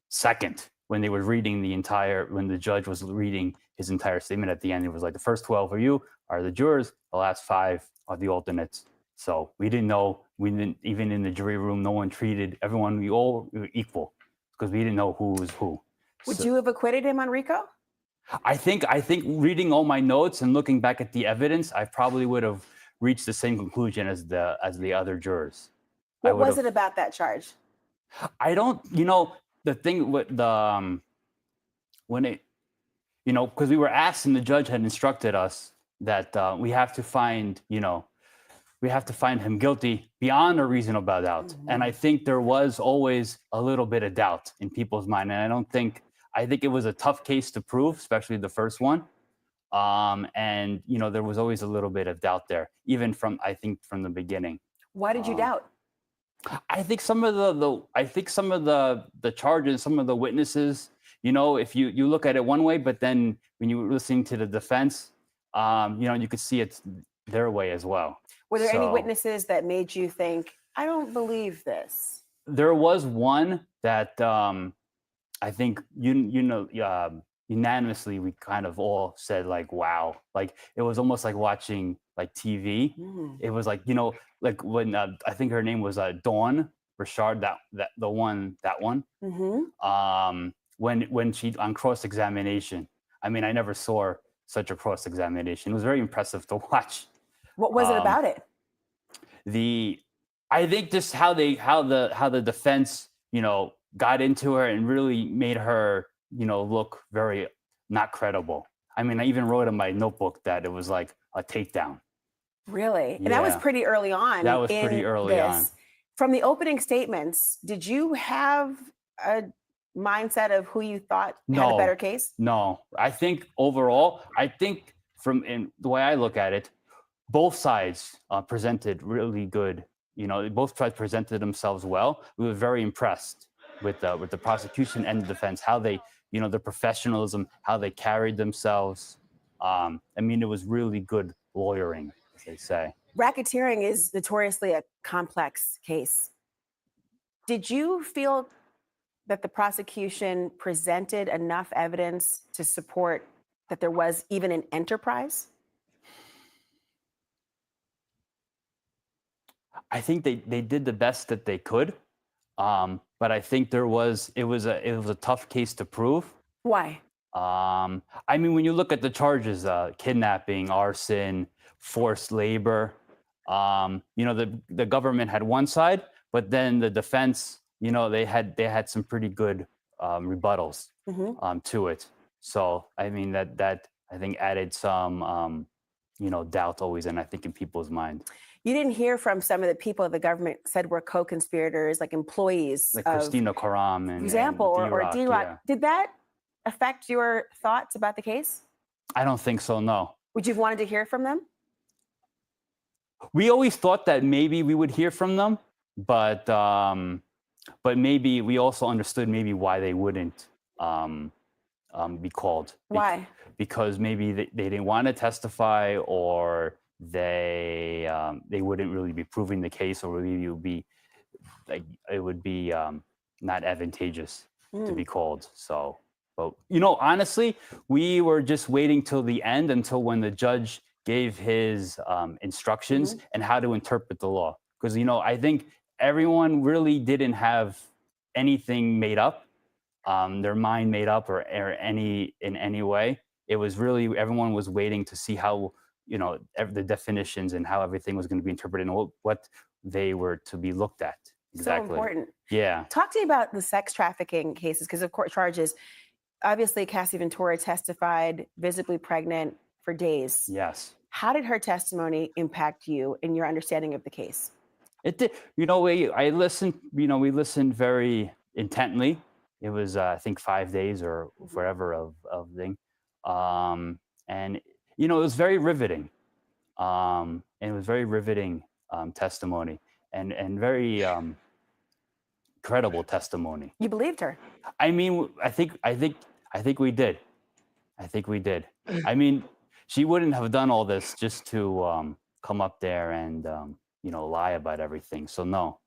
second when they were reading when the judge was reading his entire statement at the end. It was like, the first 12 of you are the jurors, the last 5 are the alternates. So we didn't know, even in the jury room, no one treated everyone, we were equal because we didn't know who was who. Would you have acquitted him on RICO? I think reading all my notes and looking back at the evidence, I probably would have reached the same conclusion as the other jurors. What was it about that charge? I don't, the thing with the, when it, because we were asked and the judge had instructed us that we have to find, we have to find him guilty beyond a reasonable doubt. Mm-hmm. And I think there was always a little bit of doubt in people's mind. And I think it was a tough case to prove, especially the first one. And, there was always a little bit of doubt there, even from the beginning. Why did you doubt? I think some of the charges, some of the witnesses, if you look at it one way, but then when you were listening to the defense, you could see it their way as well. Were there any witnesses that made you think, I don't believe this? There was one that I think, unanimously, we kind of all said like, wow, like it was almost like watching like TV. Mm. It was like, like when I think her name was Dawn Richard, that one. Mm-hmm. When she on cross-examination, I mean, I never saw such a cross-examination. It was very impressive to watch. What was it about it? I think just how the defense, got into her and really made her, look very not credible. I mean, I even wrote in my notebook that it was like a takedown. Really? And that was pretty early on. That was pretty early on. From the opening statements, did you have a mindset of who you thought had a better case? No. I think overall, from the way I look at it, both sides presented really good. Both sides presented themselves well. We were very impressed with the prosecution and the defense, how they, their professionalism, how they carried themselves. I mean, it was really good lawyering, as they say. Racketeering is notoriously a complex case. Did you feel that the prosecution presented enough evidence to support that there was even an enterprise? I think they did the best that they could, but I think it was a tough case to prove. Why? I mean, when you look at the charges, kidnapping, arson, forced labor, the government had one side, but then the defense, they had some pretty good rebuttals to it. So I mean that I think added some doubt always, and I think in people's mind. You didn't hear from some of the people the government said were co-conspirators, like employees, like Christina Karam, for example, or D-Rock. Yeah. Did that affect your thoughts about the case? I don't think so. No. Would you have wanted to hear from them? We always thought that maybe we would hear from them, but maybe we also understood maybe why they wouldn't be called. Why? Because maybe they didn't want to testify, or they wouldn't really be proving the case, or maybe it would be not advantageous to be called. So, but honestly, we were just waiting till the end, until when the judge gave his instructions and how to interpret the law. Because I think everyone really didn't have anything made up, their mind made up, or in any way. It was really, everyone was waiting to see how the definitions and how everything was going to be interpreted, and what they were to be looked at. Exactly. So important. Yeah. Talk to me about the sex trafficking cases, because of court charges. Obviously, Cassie Ventura testified visibly pregnant for days. Yes. How did her testimony impact you in your understanding of the case? It did. I listened. We listened very intently. It was, I think, 5 days or whatever of thing, and it was very riveting. And it was very riveting testimony, and very credible testimony. You believed her. I mean, I think we did. I think we did. I mean, she wouldn't have done all this just to come up there and lie about everything. So no,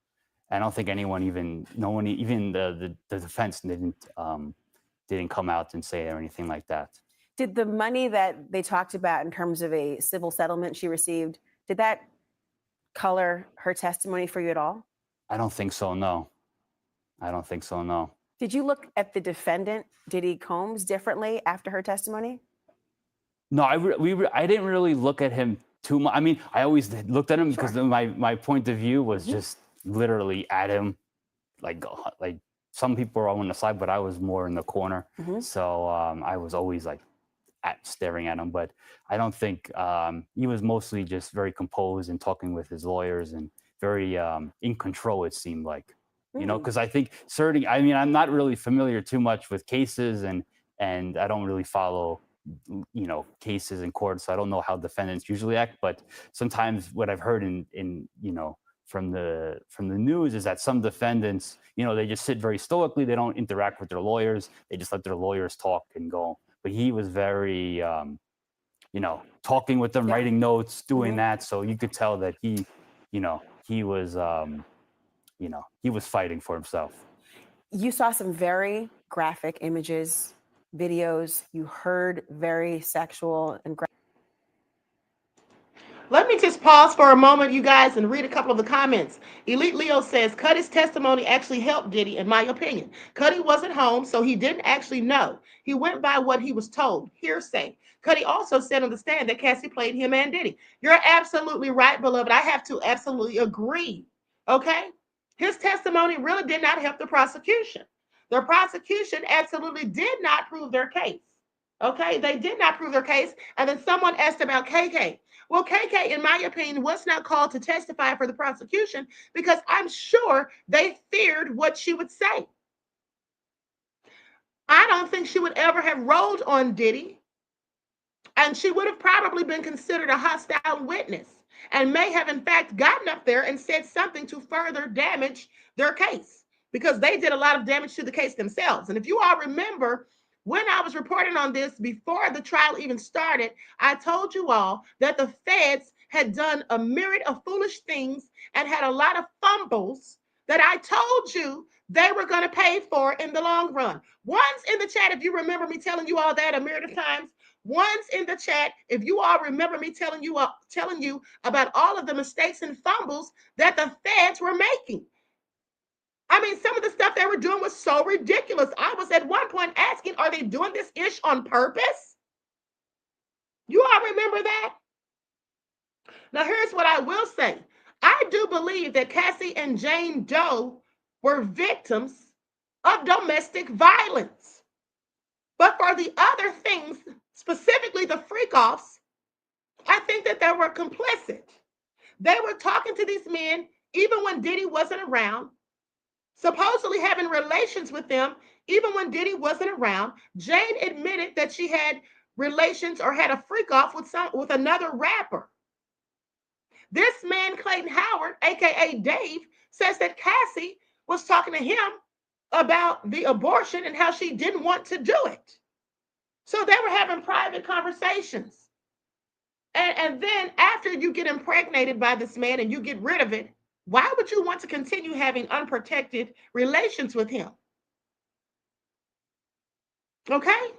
I don't think even the defense didn't come out and say or anything like that. Did the money that they talked about in terms of a civil settlement she received, did that color her testimony for you at all? I don't think so, no. I don't think so, no. Did you look at the defendant, Diddy Combs, differently after her testimony? No, I didn't really look at him too much. I mean, I always looked at him because my point of view was just literally at him. Like some people were on the side, but I was more in the corner. So I was always staring at him. But I don't think he was mostly just very composed and talking with his lawyers, and very in control, it seemed like. Because I think I'm not really familiar too much with cases, and I don't really follow cases in court, so I don't know how defendants usually act. But sometimes what I've heard in from the news is that some defendants, they just sit very stoically. They don't interact with their lawyers. They just let their lawyers talk and go. But he was very talking with them, writing notes, doing that. So you could tell that he was he was fighting for himself. You saw some very graphic images, videos. You heard very sexual and Let me just pause for a moment, you guys, and read a couple of the comments. Elite Leo says, Cuddy's testimony actually helped Diddy, in my opinion. Cuddy wasn't home, so he didn't actually know. He went by what he was told. Hearsay. Cuddy also said on the stand that Cassie played him and Diddy. You're absolutely right, beloved. I have to absolutely agree. Okay? His testimony really did not help the prosecution. The prosecution absolutely did not prove their case. Okay? They did not prove their case. And then someone asked about KK. Well, KK, in my opinion, was not called to testify for the prosecution because I'm sure they feared what she would say. I don't think she would ever have rolled on Diddy, and she would have probably been considered a hostile witness and may have, in fact, gotten up there and said something to further damage their case, because they did a lot of damage to the case themselves. And if you all remember, when I was reporting on this before the trial even started, I told you all that the feds had done a myriad of foolish things and had a lot of fumbles that I told you they were going to pay for in the long run. Once in the chat, if you remember me telling you all that a myriad of times, once in the chat, if you all remember me telling you about all of the mistakes and fumbles that the feds were making. I mean, some of the stuff they were doing was so ridiculous. I was at one point asking, are they doing this ish on purpose? You all remember that? Now, here's what I will say. I do believe that Cassie and Jane Doe were victims of domestic violence. But for the other things, specifically the freak-offs, I think that they were complicit. They were talking to these men even when Diddy wasn't around, supposedly having relations with them even when Diddy wasn't around. Jane admitted that she had relations or had a freak-off with another rapper. This man, Clayton Howard, aka Dave, says that Cassie was talking to him about the abortion and how she didn't want to do it. So they were having private conversations. And then after you get impregnated by this man and you get rid of it, why would you want to continue having unprotected relations with him? Okay?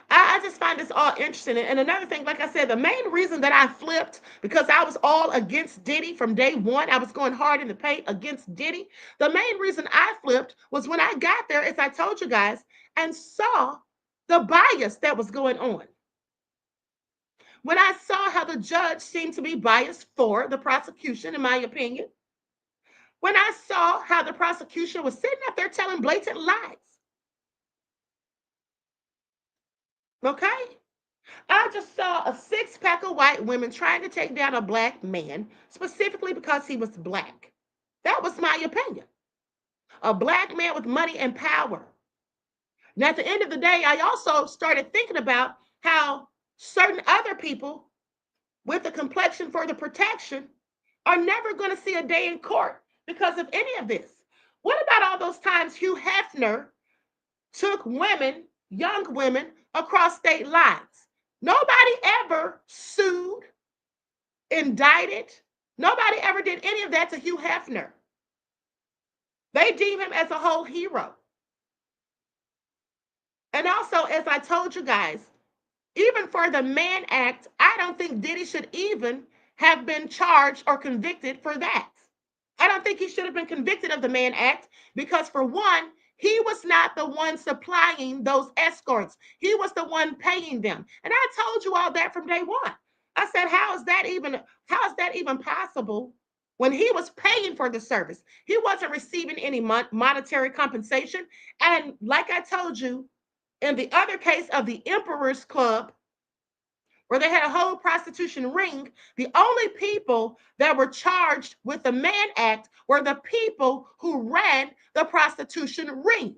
I just find this all interesting. And another thing, like I said, the main reason that I flipped, because I was all against Diddy from day one, I was going hard in the paint against Diddy. The main reason I flipped was when I got there, as I told you guys, and saw the bias that was going on. When I saw how the judge seemed to be biased for the prosecution, in my opinion, when I saw how the prosecution was sitting up there telling blatant lies. Okay? I just saw a six-pack of white women trying to take down a black man, specifically because he was black. That was my opinion. A black man with money and power. Now, at the end of the day, I also started thinking about how certain other people with the complexion for the protection are never going to see a day in court because of any of this. What about all those times Hugh Hefner took women, young women, across state lines? Nobody ever sued, indicted. Nobody ever did any of that to Hugh Hefner. They deem him as a whole hero. And also, as I told you guys, even for the Mann Act, I don't think Diddy should even have been charged or convicted for that. I don't think he should have been convicted of the Mann Act because, for one, he was not the one supplying those escorts. He was the one paying them. And I told you all that from day one. I said, how is that even possible when he was paying for the service? He wasn't receiving any monetary compensation. And like I told you, in the other case of the Emperor's Club, where they had a whole prostitution ring, the only people that were charged with the Mann Act were the people who ran the prostitution ring.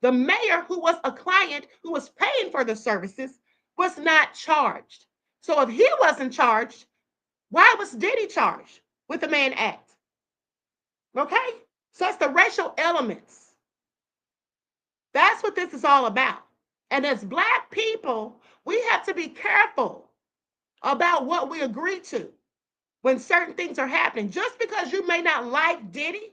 The mayor, who was a client who was paying for the services, was not charged. So if he wasn't charged, why was Diddy charged with the Mann Act? Okay? So it's the racial elements. That's what this is all about. And as Black people, we have to be careful about what we agree to when certain things are happening. Just because you may not like Diddy,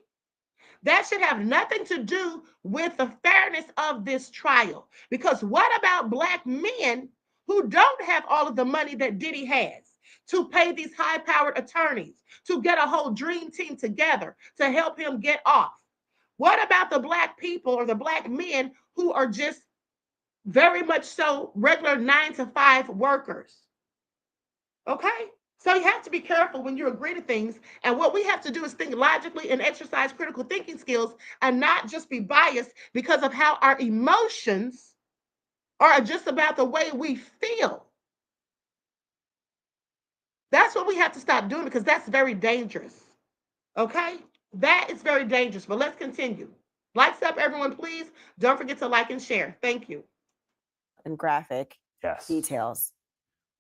that should have nothing to do with the fairness of this trial. Because what about Black men who don't have all of the money that Diddy has to pay these high-powered attorneys, to get a whole dream team together to help him get off? What about the Black people or the Black men who are just very much so regular 9-to-5 workers? Okay? So you have to be careful when you agree to things. And what we have to do is think logically and exercise critical thinking skills and not just be biased because of how our emotions are just about the way we feel. That's what we have to stop doing, because that's very dangerous. Okay? That is very dangerous. But let's continue. Likes up, everyone, please. Don't forget to like and share. Thank you. And graphic Yes. details.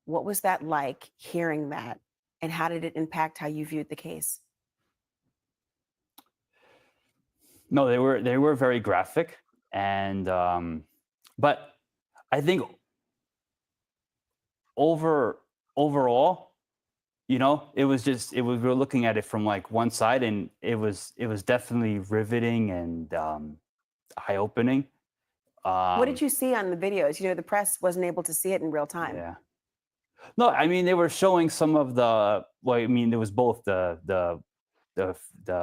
What was that like, hearing that? And how did it impact how you viewed the case? No, they were very graphic, and but I think overall, you know, we were looking at it from like one side, and it was definitely riveting and eye-opening. What did you see on the videos? You know, the press wasn't able to see it in real time. Yeah. No, I mean, they were showing some of the. Well, I mean, there was both the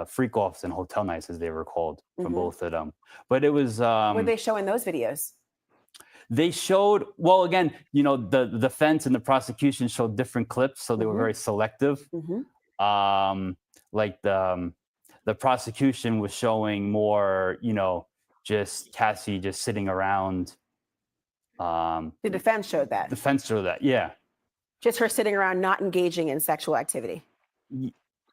freak offs and hotel nights, as they were called, from both of them. But it was. What were they showing those videos? They showed, well, again, you know, the defense and the prosecution showed different clips, so they were very selective. Like the prosecution was showing more, you know, just Cassie just sitting around. The defense showed that. Defense showed that, yeah. Just her sitting around not engaging in sexual activity.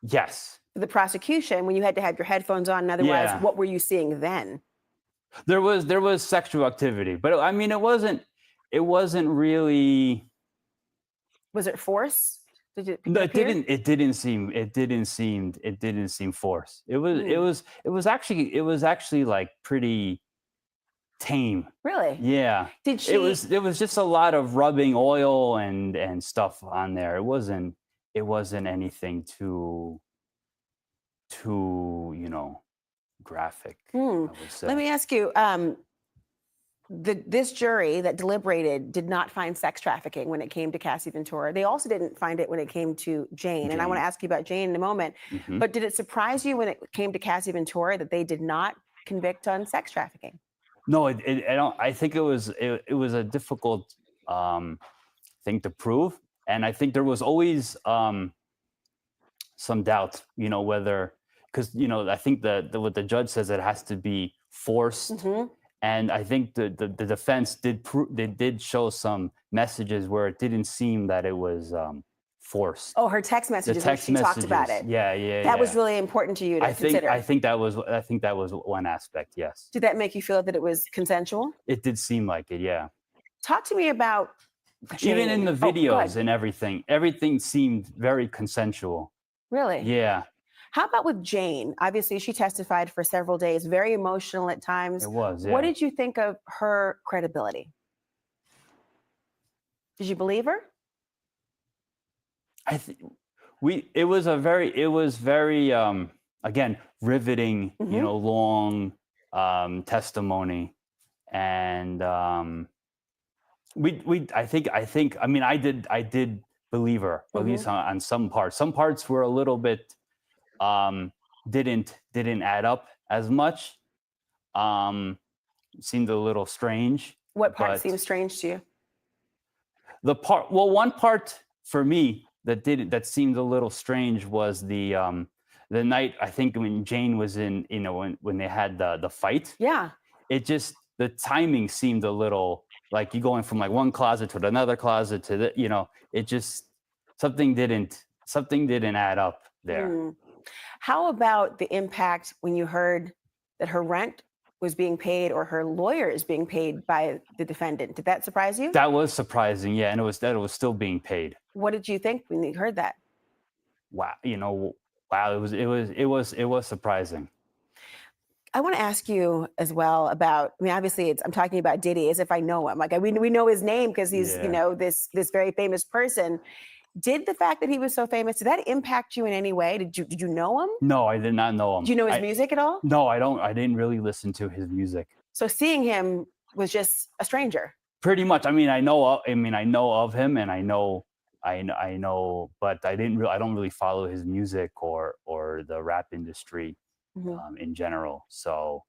Yes. The prosecution, when you had to have your headphones on and otherwise, what were you seeing then? There was sexual activity, but I mean, it wasn't really. Was it force? No, it didn't seem forced. It was actually like pretty tame. Really? Yeah. Did she? It was just a lot of rubbing oil and stuff on there. It wasn't anything too graphic, I would say. Let me ask you, this jury that deliberated did not find sex trafficking when it came to Cassie Ventura. They also didn't find it when it came to Jane. And I want to ask you about Jane in a moment. But did it surprise you when it came to Cassie Ventura that they did not convict on sex trafficking? No, I don't. I think it was a difficult thing to prove, and I think there was always some doubt, whether, because I think what the judge says, it has to be forced. And I think the defense did show some messages where it didn't seem that it was forced. Oh, her text messages when she talked about it. Yeah. That was really important to you to consider. I think that was one aspect. Yes. Did that make you feel that it was consensual? It did seem like it. Yeah. Talk to me about Jane. Even in the videos and everything seemed very consensual. Really? Yeah. How about with Jane? Obviously, she testified for several days, very emotional at times. It was, yeah. What did you think of her credibility? Did you believe her? It was very again, riveting, long testimony. And I did believe her, at least on some parts. Some parts were a little bit didn't add up as much. Seemed a little strange. What part seemed strange to you? One part for me that seemed a little strange was the night, I think, when Jane was in, when they had the fight. Yeah. It just, the timing seemed a little like you going from like one closet to another closet to the, it just, something didn't add up there. How about the impact when you heard that her rent was being paid or her lawyer is being paid by the defendant? Did that surprise you? That was surprising, yeah, and it was still being paid. What did you think when you heard that? Wow, it was surprising. I want to ask you as well about, obviously I'm talking about Diddy as if I know him. Like we know his name because he's, this very famous person. Did the fact that he was so famous, did that impact you in any way? Did you know him? No, I did not know him. Did you know his music at all? No, I didn't really listen to his music. So seeing him was just a stranger. Pretty much. I know of him, and I know, but I don't really follow his music or the rap industry in general. So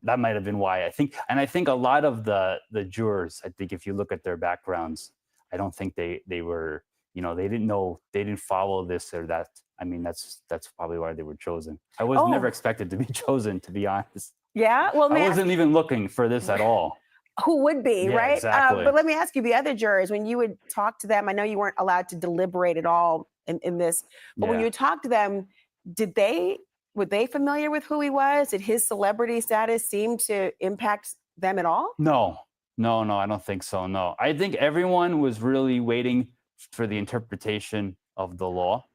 that might have been why I think a lot of the jurors, I think if you look at their backgrounds, I don't think they were, they didn't follow this or that. That's probably why they were chosen. I was never expected to be chosen, to be honest. Yeah, well, I wasn't even looking for this at all. Who would be, yeah, right? Exactly. But let me ask you, the other jurors, when you would talk to them, I know you weren't allowed to deliberate at all in this, but when you talk to them, were they familiar with who he was? Did his celebrity status seem to impact them at all? No, I don't think so. No, I think everyone was really waiting for the interpretation of the law.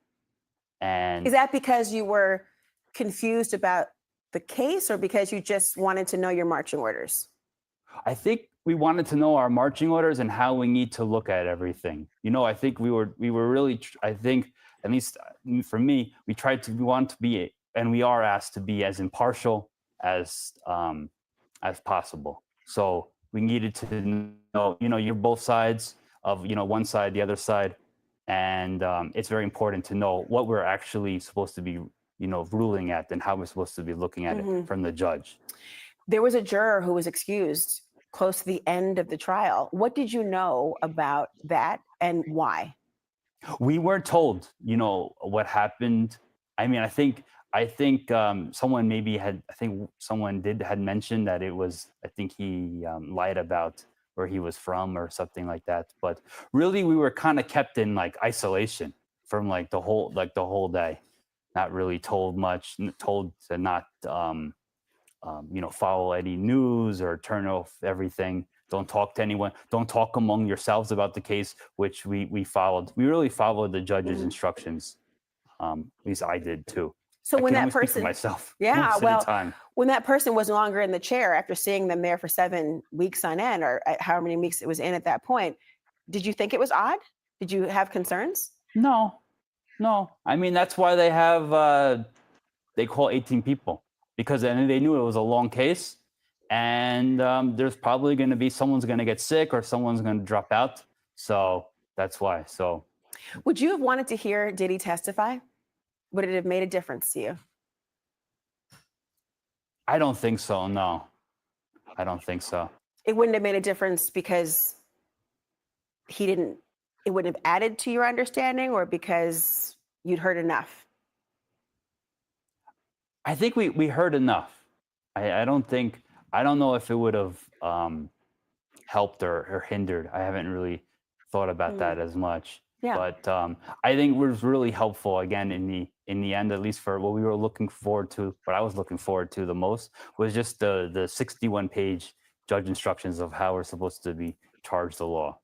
And is that because you were confused about the case or because you just wanted to know your marching orders? I think we wanted to know our marching orders and how we need to look at everything. I think we were really, I think, at least for me, we want to be, and we are asked to be as impartial as possible. So we needed to know, you're both sides of, one side, the other side. And it's very important to know what we're actually supposed to be, ruling at and how we're supposed to be looking at it from the judge. There was a juror who was excused close to the end of the trial. What did you know about that and why? We weren't told, what happened. I think someone had mentioned that it was, I think he lied about where he was from or something like that. But really we were kind of kept in like isolation from like the whole day, not really told much, told to not, follow any news or turn off everything. Don't talk to anyone. Don't talk among yourselves about the case, which we followed. We really followed the judge's instructions. At least I did too. So I when can that only speak for person, myself. yeah, most of well, the time. when that person was no longer in the chair after seeing them there for 7 weeks on end, or however many weeks it was in at that point, did you think it was odd? Did you have concerns? No. I mean, that's why they have they call 18 people, because then they knew it was a long case, and there's probably going to be someone's going to get sick or someone's going to drop out. So that's why. So Would you have wanted to hear Diddy testify? Would it have made a difference to you? I don't think so. No, I don't think so. It wouldn't have made a difference because it wouldn't have added to your understanding, or because you'd heard enough? I think we heard enough. I don't know if it would have helped or hindered. I haven't really thought about that as much. Yeah. But I think it was really helpful, again, in the end, at least for what we were looking forward to. What I was looking forward to the most was just the 61-page judge instructions of how we're supposed to be charged the law.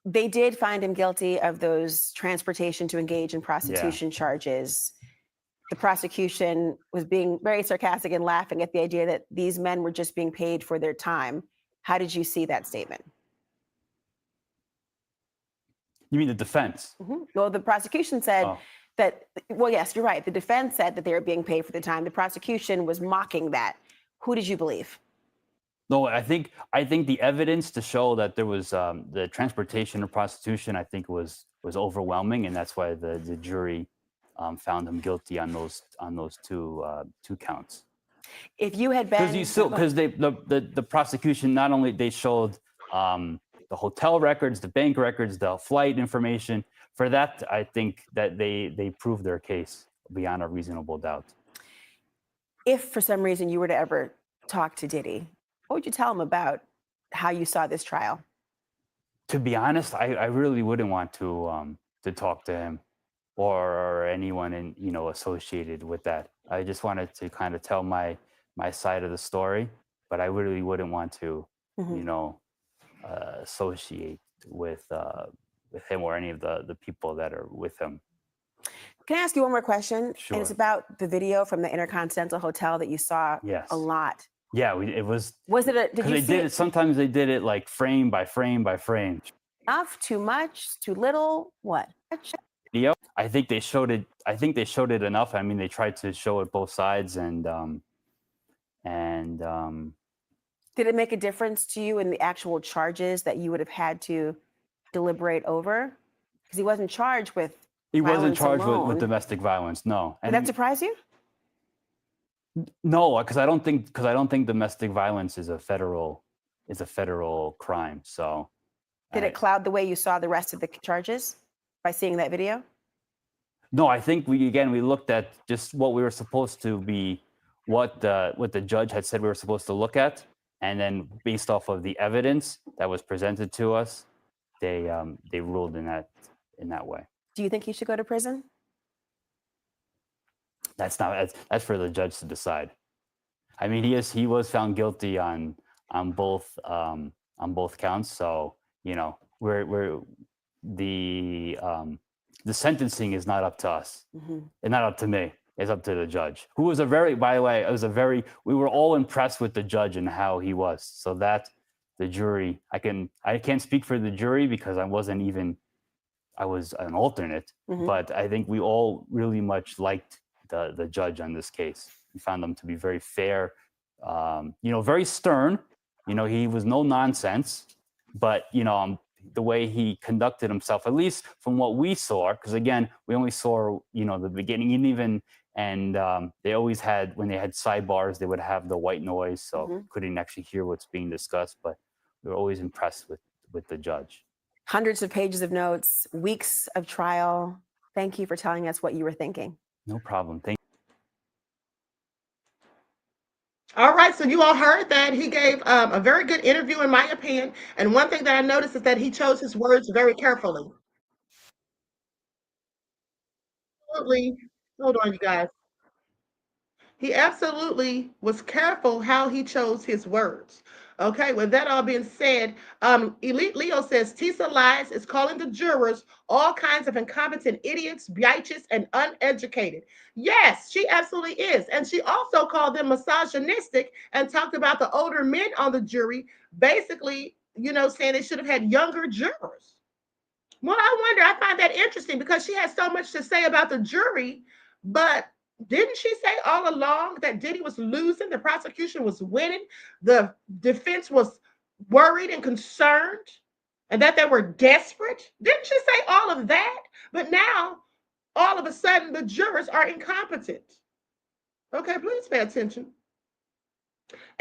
They did find him guilty of those transportation to engage in prostitution charges. The prosecution was being very sarcastic and laughing at the idea that these men were just being paid for their time. How did you see that statement? You mean the defense? Well, the prosecution said that, well, yes, you're right. The defense said that they were being paid for the time. The prosecution was mocking that. Who did you believe? No, I think the evidence to show that there was the transportation or prostitution, I think was overwhelming, and that's why the jury found him guilty on those two counts. If you had been, because the prosecution, not only they showed the hotel records, the bank records, the flight information. For that, I think that they proved their case beyond a reasonable doubt. If for some reason you were to ever talk to Diddy, what would you tell him about how you saw this trial? To be honest, I really wouldn't want to talk to him or anyone associated with that. I just wanted to kind of tell my side of the story, but I really wouldn't want to, associate with him or any of the people that are with him. Can I ask you one more question? Sure. And it's about the video from the Intercontinental Hotel that you saw a lot. Yeah, it was. Was it a? Did you they see did it? Sometimes they did it like frame by frame by frame. Enough? Too much? Too little? What? Video. I think they showed it. I think they showed it enough. I mean, they tried to show it both sides, and did it make a difference to you in the actual charges that you would have had to deliberate over? Because he wasn't charged with. He wasn't charged with domestic violence. No. Did that surprise you? No, because I don't think domestic violence is a federal crime. So. Did it cloud the way you saw the rest of the charges by seeing that video? No, I think we looked at just what we were supposed to be, what the judge had said we were supposed to look at, and then based off of the evidence that was presented to us, they ruled in that way. Do you think he should go to prison? That's for the judge to decide. I mean, he was found guilty on both counts. So we're the sentencing is not up to us, and not up to me. It's up to the judge, who was by the way, we were all impressed with the judge and how he was. So that the jury, I can't speak for the jury because I was an alternate, but I think we all really much liked the judge on this case. We found him to be very fair, very stern. He was no nonsense, but the way he conducted himself, at least from what we saw, because again, we only saw the beginning, and they always had, when they had sidebars, they would have the white noise, so couldn't actually hear what's being discussed. But we were always impressed with the judge. Hundreds of pages of notes, weeks of trial. Thank you for telling us what you were thinking. No problem. Thank you. All right, so you all heard that. He gave a very good interview, in my opinion. And one thing that I noticed is that he chose his words very carefully. Absolutely. Hold on, you guys. He absolutely was careful how he chose his words. Okay, with that all being said, Elite Leo says Tisa lies is calling the jurors all kinds of incompetent idiots, bitches, and uneducated. Yes, she absolutely is. And she also called them misogynistic and talked about the older men on the jury, basically, saying they should have had younger jurors. Well, I wonder, I find that interesting because she has so much to say about the jury, but didn't she say all along that Diddy was losing, the prosecution was winning, the defense was worried and concerned, and that they were desperate? Didn't she say all of that? But now, all of a sudden, the jurors are incompetent. Okay, please pay attention.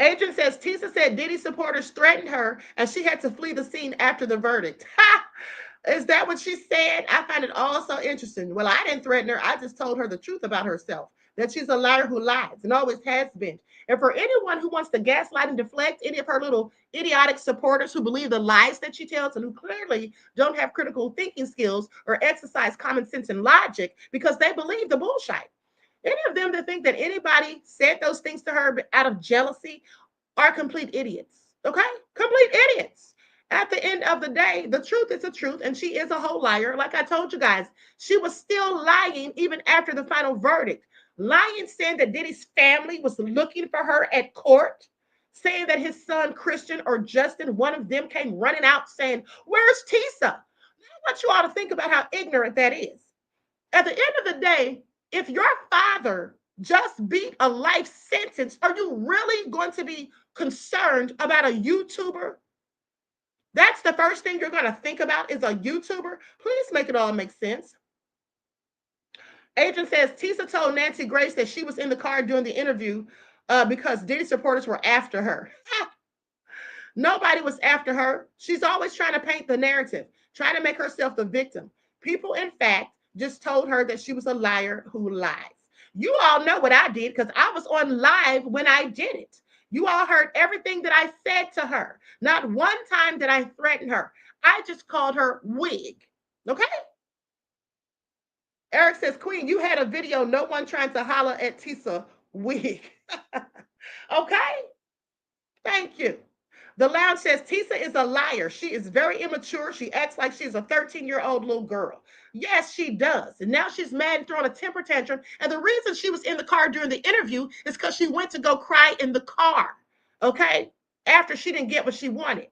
Adrian says Tisa said Diddy supporters threatened her and she had to flee the scene after the verdict. Ha! Is that what she said? I find it all so interesting. Well, I didn't threaten her. I just told her the truth about herself, that she's a liar who lies and always has been. And for anyone who wants to gaslight and deflect any of her little idiotic supporters who believe the lies that she tells and who clearly don't have critical thinking skills or exercise common sense and logic because they believe the bullshit. Any of them that think that anybody said those things to her out of jealousy are complete idiots. Okay? Complete idiots. At the end of the day, the truth is the truth, and she is a whole liar. Like I told you guys, she was still lying even after the final verdict. Lying, saying that Diddy's family was looking for her at court, saying that his son Christian or Justin, one of them, came running out saying, "Where's Tisa?" I want you all to think about how ignorant that is. At the end of the day, if your father just beat a life sentence, are you really going to be concerned about a YouTuber? That's the first thing you're going to think about is a YouTuber? Please make it all make sense. Agent says Tisa told Nancy Grace that she was in the car during the interview because Diddy supporters were after her. Nobody was after her. She's always trying to paint the narrative, trying to make herself the victim. People, in fact, just told her that she was a liar who lies. You all know what I did because I was on live when I did it. You all heard everything that I said to her. Not one time did I threaten her. I just called her wig. Okay? Eric says, Queen, you had a video, no one trying to holler at Tisa wig. Okay? Thank you. The Lounge says Tisa is a liar. She is very immature. She acts like she's a 13-year-old little girl. Yes, she does. And now she's mad and throwing a temper tantrum. And the reason she was in the car during the interview is because she went to go cry in the car. Okay? After she didn't get what she wanted.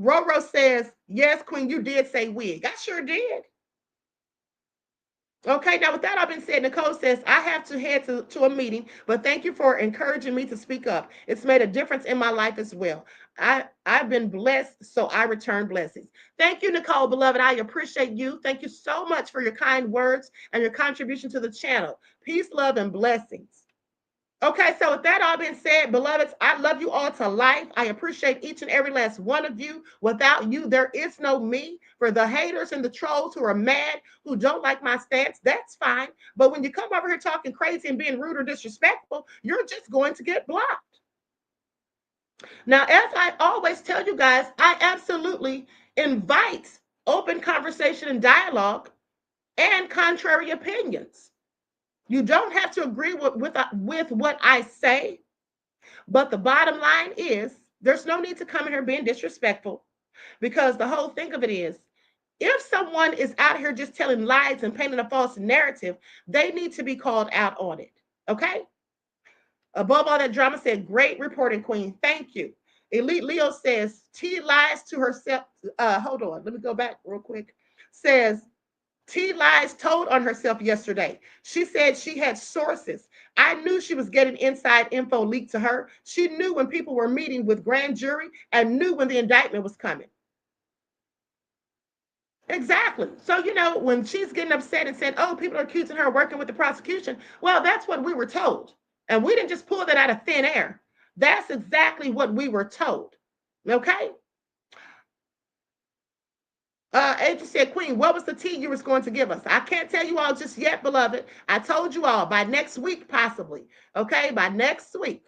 Roro says, yes, Queen, you did say wig. I sure did. Okay, now with that all been said, Nicole says, I have to head to a meeting, but thank you for encouraging me to speak up. It's made a difference in my life as well. I've been blessed, so I return blessings. Thank you, Nicole, beloved. I appreciate you. Thank you so much for your kind words and your contribution to the channel. Peace, love, and blessings. Okay, so with that all being said, beloveds, I love you all to life. I appreciate each and every last one of you. Without you, there is no me. For the haters and the trolls who are mad, who don't like my stance, that's fine. But when you come over here talking crazy and being rude or disrespectful, you're just going to get blocked. Now, as I always tell you guys, I absolutely invite open conversation and dialogue and contrary opinions. You don't have to agree with what I say, but the bottom line is there's no need to come in here being disrespectful, because the whole thing of it is, if someone is out here just telling lies and painting a false narrative, they need to be called out on it, okay? Above all that drama, said, great reporting, Queen. Thank you. Elite Leo says, T lies to herself. Hold on, let me go back real quick. Says, T lies told on herself yesterday. She said she had sources. I knew she was getting inside info leaked to her. She knew when people were meeting with grand jury and knew when the indictment was coming. Exactly. So, when she's getting upset and saying, oh, people are accusing her of working with the prosecution, well, that's what we were told. And we didn't just pull that out of thin air. That's exactly what we were told. Okay? Agent said, Queen, what was the tea you was going to give us? I can't tell you all just yet, beloved. I told you all by next week, possibly. Okay, by next week.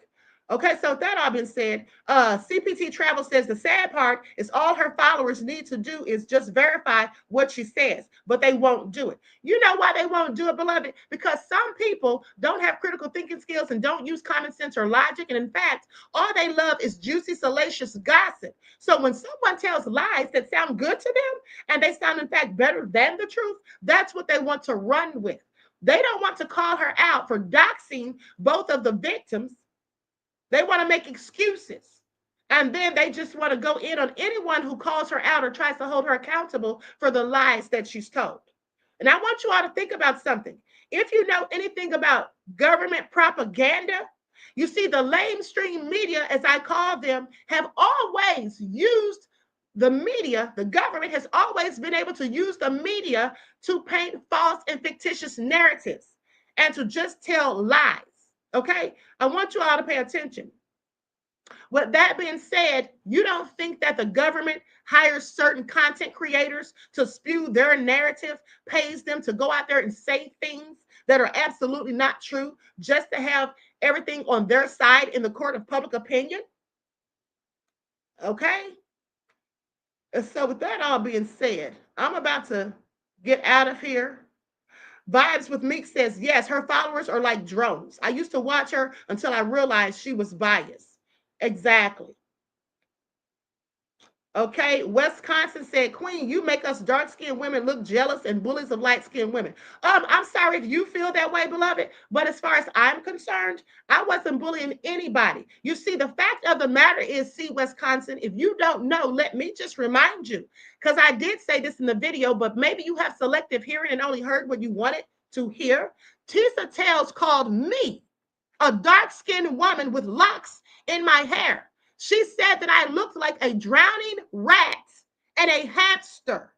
Okay, so that all been said, CPT Travel says the sad part is all her followers need to do is just verify what she says, but they won't do it. You know why they won't do it, beloved? Because some people don't have critical thinking skills and don't use common sense or logic. And in fact, all they love is juicy, salacious gossip. So when someone tells lies that sound good to them and they sound, in fact, better than the truth, that's what they want to run with. They don't want to call her out for doxing both of the victims. They want to make excuses. And then they just want to go in on anyone who calls her out or tries to hold her accountable for the lies that she's told. And I want you all to think about something. If you know anything about government propaganda, you see the lamestream media, as I call them, have always used the media. The government has always been able to use the media to paint false and fictitious narratives and to just tell lies. Okay, I want you all to pay attention. With that being said, you don't think that the government hires certain content creators to spew their narrative, pays them to go out there and say things that are absolutely not true just to have everything on their side in the court of public opinion? Okay, and so with that all being said, I'm about to get out of here. Vibes with Meek says, yes, her followers are like drones. I used to watch her until I realized she was biased. Exactly. Okay, Wisconsin said, Queen, you make us dark-skinned women look jealous and bullies of light-skinned women. I'm sorry if you feel that way, beloved, but as far as I'm concerned, I wasn't bullying anybody. You see, the fact of the matter is, see, Wisconsin, if you don't know, let me just remind you, because I did say this in the video, but maybe you have selective hearing and only heard what you wanted to hear. Tisa Tales called me a dark-skinned woman with locks in my hair. She said that I looked like a drowning rat and a hamster.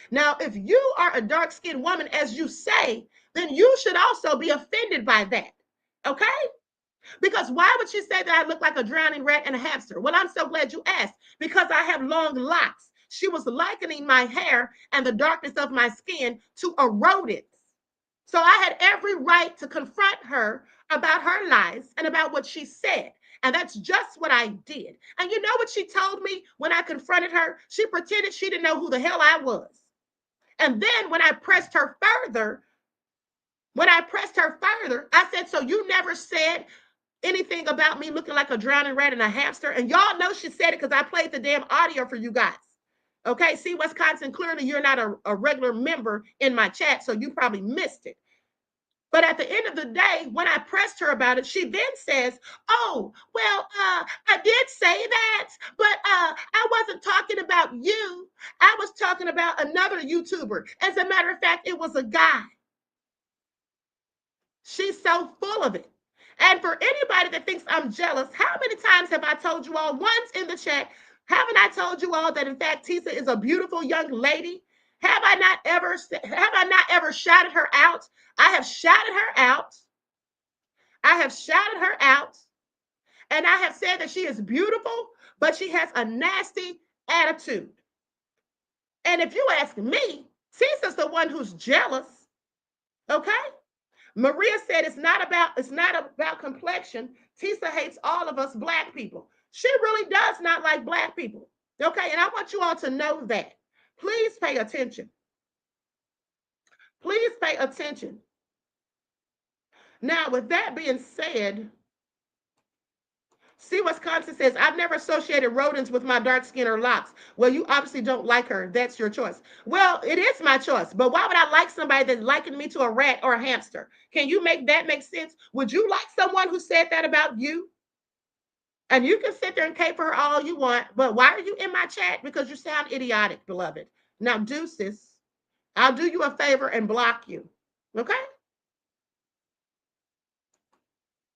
Now, if you are a dark-skinned woman, as you say, then you should also be offended by that. Okay? Because why would she say that I look like a drowning rat and a hamster? Well, I'm so glad you asked, because I have long locks. She was likening my hair and the darkness of my skin to a rodent. So I had every right to confront her about her lies and about what she said. And that's just what I did. And you know what she told me when I confronted her? She pretended she didn't know who the hell I was. And then when I pressed her further, I said, so you never said anything about me looking like a drowning rat and a hamster? And y'all know she said it because I played the damn audio for you guys. Okay, see, Wisconsin, clearly you're not a regular member in my chat, so you probably missed it. But at the end of the day, when I pressed her about it, she then says, oh, well, I did say that, but I wasn't talking about you. I was talking about another YouTuber. As a matter of fact, it was a guy. She's so full of it. And for anybody that thinks I'm jealous, how many times have I told you all? Once in the chat, haven't I told you all that in fact Tisa is a beautiful young lady? Have I not ever shouted her out? I have shouted her out. I have shouted her out. And I have said that she is beautiful, but she has a nasty attitude. And if you ask me, Tisa's the one who's jealous. Okay? Maria said it's not about complexion. Tisa hates all of us Black people. She really does not like Black people. Okay? And I want you all to know that. Please pay attention. Please pay attention. Now, with that being said, see, Wisconsin says, I've never associated rodents with my dark skin or locks. Well, you obviously don't like her. That's your choice. Well, it is my choice. But why would I like somebody that's likened me to a rat or a hamster? Can you make that make sense? Would you like someone who said that about you? And you can sit there and cape for her all you want, but why are you in my chat? Because you sound idiotic, beloved. Now, deuces, I'll do you a favor and block you. Okay?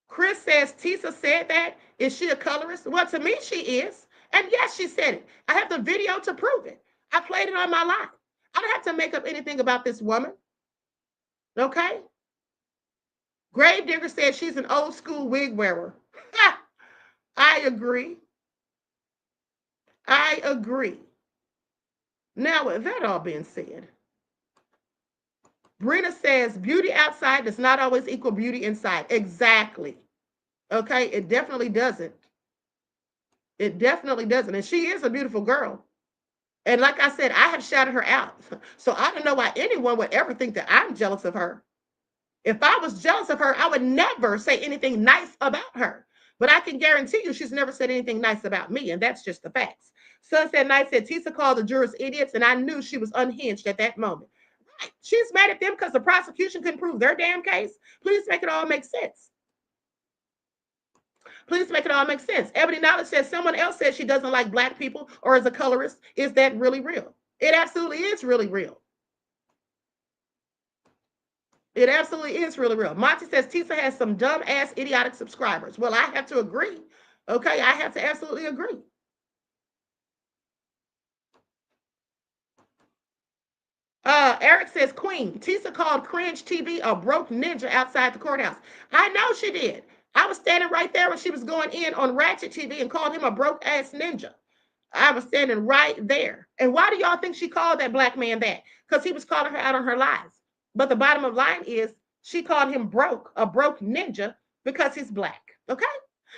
Chris says, Tisa said that. Is she a colorist? Well, to me, she is. And yes, she said it. I have the video to prove it. I played it on my live. I don't have to make up anything about this woman. Okay? Gravedigger said she's an old school wig wearer. I agree. I agree. Now, with that all being said, Brina says beauty outside does not always equal beauty inside. Exactly. Okay, it definitely doesn't. It definitely doesn't. And she is a beautiful girl. And like I said, I have shouted her out. So I don't know why anyone would ever think that I'm jealous of her. If I was jealous of her, I would never say anything nice about her. But I can guarantee you she's never said anything nice about me, and that's just the facts. Sunset Night said Tisa called the jurors idiots, and I knew she was unhinged at that moment. Right. She's mad at them because the prosecution couldn't prove their damn case. Please make it all make sense. Please make it all make sense. Ebony Knowledge says someone else says she doesn't like black people or is a colorist. Is that really real? It absolutely is really real. It absolutely is really real. Monty says Tisa has some dumb ass idiotic subscribers. Well, I have to agree. Okay, I have to absolutely agree. Eric says, Queen, Tisa called Cringe TV a broke ninja outside the courthouse. I know she did. I was standing right there when she was going in on Ratchet TV and called him a broke ass ninja. I was standing right there. And why do y'all think she called that black man that? Because he was calling her out on her lies. But the bottom of the line is she called him broke, a broke ninja, because he's black. Okay?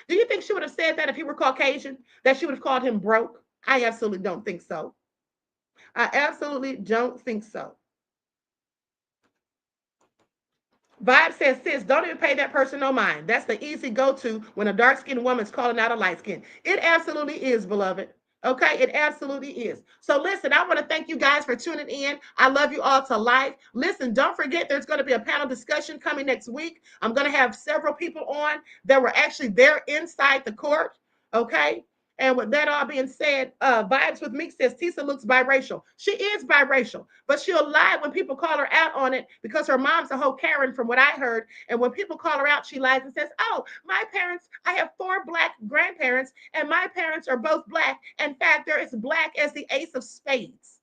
Do you think she would have said that if he were Caucasian, that she would have called him broke? I absolutely don't think so. I absolutely don't think so. Vibe says, sis, don't even pay that person no mind. That's the easy go-to when a dark-skinned woman's calling out a light skin. It absolutely is, beloved. Okay, it absolutely is. So listen, I want to thank you guys for tuning in. I love you all to life. Listen, don't forget there's going to be a panel discussion coming next week. I'm going to have several people on that were actually there inside the court. Okay. And with that all being said, Vibes with Meek says Tisa looks biracial. She is biracial, but she'll lie when people call her out on it because her mom's a whole Karen from what I heard. And when people call her out, she lies and says, oh, my parents, I have 4 black grandparents and my parents are both black. In fact, they're as black as the ace of spades.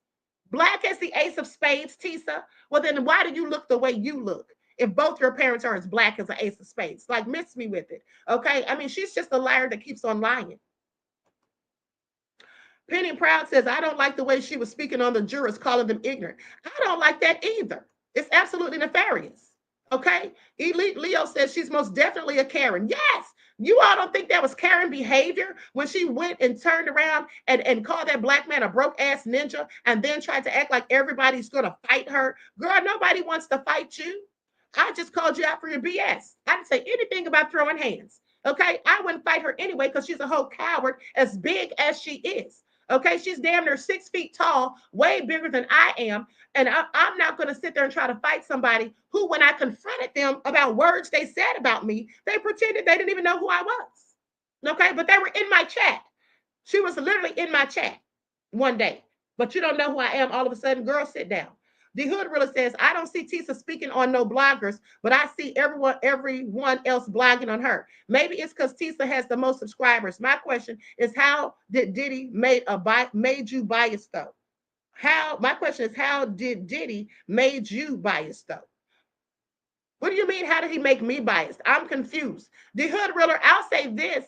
Black as the ace of spades, Tisa? Well, then why do you look the way you look? If both your parents are as black as the ace of spades, like miss me with it. Okay. I mean, she's just a liar that keeps on lying. Penny Proud says, I don't like the way she was speaking on the jurors, calling them ignorant. I don't like that either. It's absolutely nefarious. Okay. Elite Leo says she's most definitely a Karen. Yes. You all don't think that was Karen behavior when she went and turned around and called that black man a broke ass ninja and then tried to act like everybody's going to fight her? Girl, nobody wants to fight you. I just called you out for your BS. I didn't say anything about throwing hands. Okay. I wouldn't fight her anyway because she's a whole coward as big as she is. Okay, she's damn near 6 feet tall, way bigger than I am. And I'm not going to sit there and try to fight somebody who, when I confronted them about words they said about me, they pretended they didn't even know who I was. Okay, but they were in my chat. She was literally in my chat one day. But you don't know who I am all of a sudden. Girl, sit down. The Hood really says, I don't see Tisa speaking on no bloggers, but I see everyone else blogging on her. Maybe it's because Tisa has the most subscribers. My question is, how did Diddy made you biased though? My question is, how did Diddy made you biased though? What do you mean? How did he make me biased? I'm confused. The Hood Reeler, I'll say this.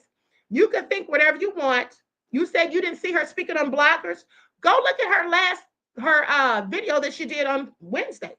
You can think whatever you want. You said you didn't see her speaking on bloggers. Go look at her video that she did on Wednesday.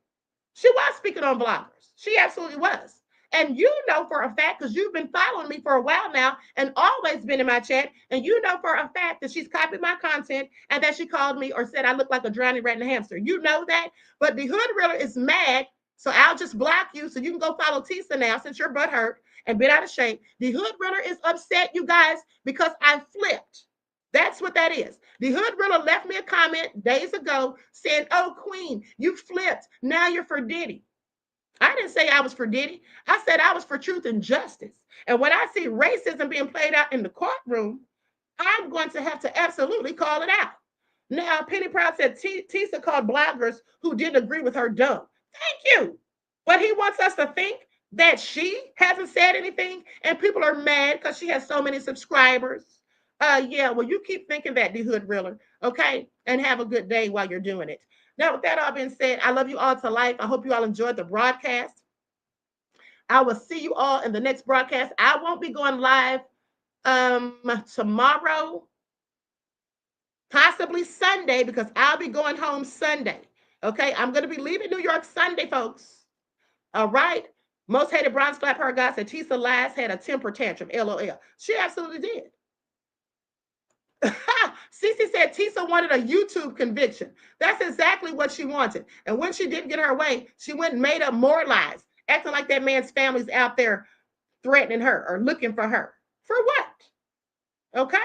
She was speaking on bloggers. She absolutely was. And you know for a fact, because you've been following me for a while now and always been in my chat, and you know for a fact that she's copied my content and that she called me or said I look like a drowning rat and a hamster. You know that. But the Hood Reeler is mad, so I'll just block you so you can go follow Tisa now since your butt hurt and been out of shape. The Hood Reeler is upset, you guys, because I flipped. That's what that is. The Hood Reeler left me a comment days ago saying, oh, Queen, you flipped. Now you're for Diddy. I didn't say I was for Diddy. I said I was for truth and justice. And when I see racism being played out in the courtroom, I'm going to have to absolutely call it out. Now, Penny Proud said Tisa called bloggers who didn't agree with her dumb. Thank you. But he wants us to think that she hasn't said anything and people are mad because she has so many subscribers. Yeah, well, you keep thinking that, the Hood Reeler, okay? And have a good day while you're doing it. Now, with that all being said, I love you all to life. I hope you all enjoyed the broadcast. I will see you all in the next broadcast. I won't be going live tomorrow, possibly Sunday, because I'll be going home Sunday, okay? I'm going to be leaving New York Sunday, folks, all right? Most hated bronze flap her guy said Tisa last had a temper tantrum. LOL. She absolutely did. Cece said Tisa wanted a YouTube conviction. That's exactly what she wanted. And when she didn't get her way, she went and made up more lies, acting like that man's family's out there threatening her or looking for her. For what? Okay?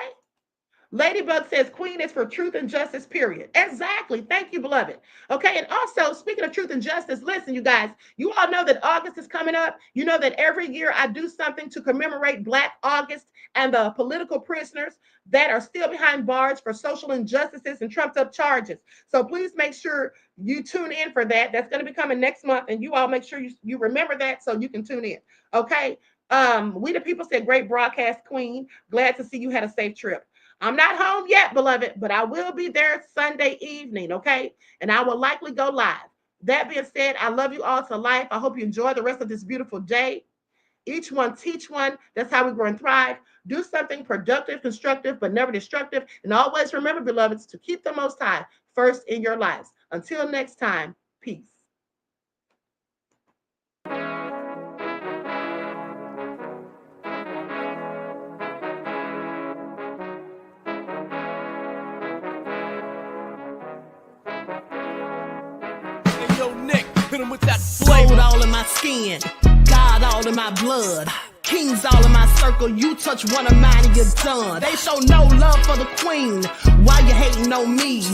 Ladybug says Queen is for truth and justice, period. Exactly. Thank you, beloved. Okay, and also, speaking of truth and justice, listen, you guys, you all know that August is coming up. You know that every year I do something to commemorate Black August and the political prisoners that are still behind bars for social injustices and trumped up charges. So please make sure you tune in for that. That's going to be coming next month, and you all make sure you remember that so you can tune in. Okay? We the people said, great broadcast, Queen. Glad to see you had a safe trip. I'm not home yet, beloved, but I will be there Sunday evening, okay? And I will likely go live. That being said, I love you all to life. I hope you enjoy the rest of this beautiful day. Each one teach one. That's how we grow and thrive. Do something productive, constructive, but never destructive. And always remember, beloveds, to keep the Most High first in your lives. Until next time, peace. With that gold all in my skin, God all in my blood, kings all in my circle. You touch one of mine and you're done. They show no love for the queen. Why you hating on me?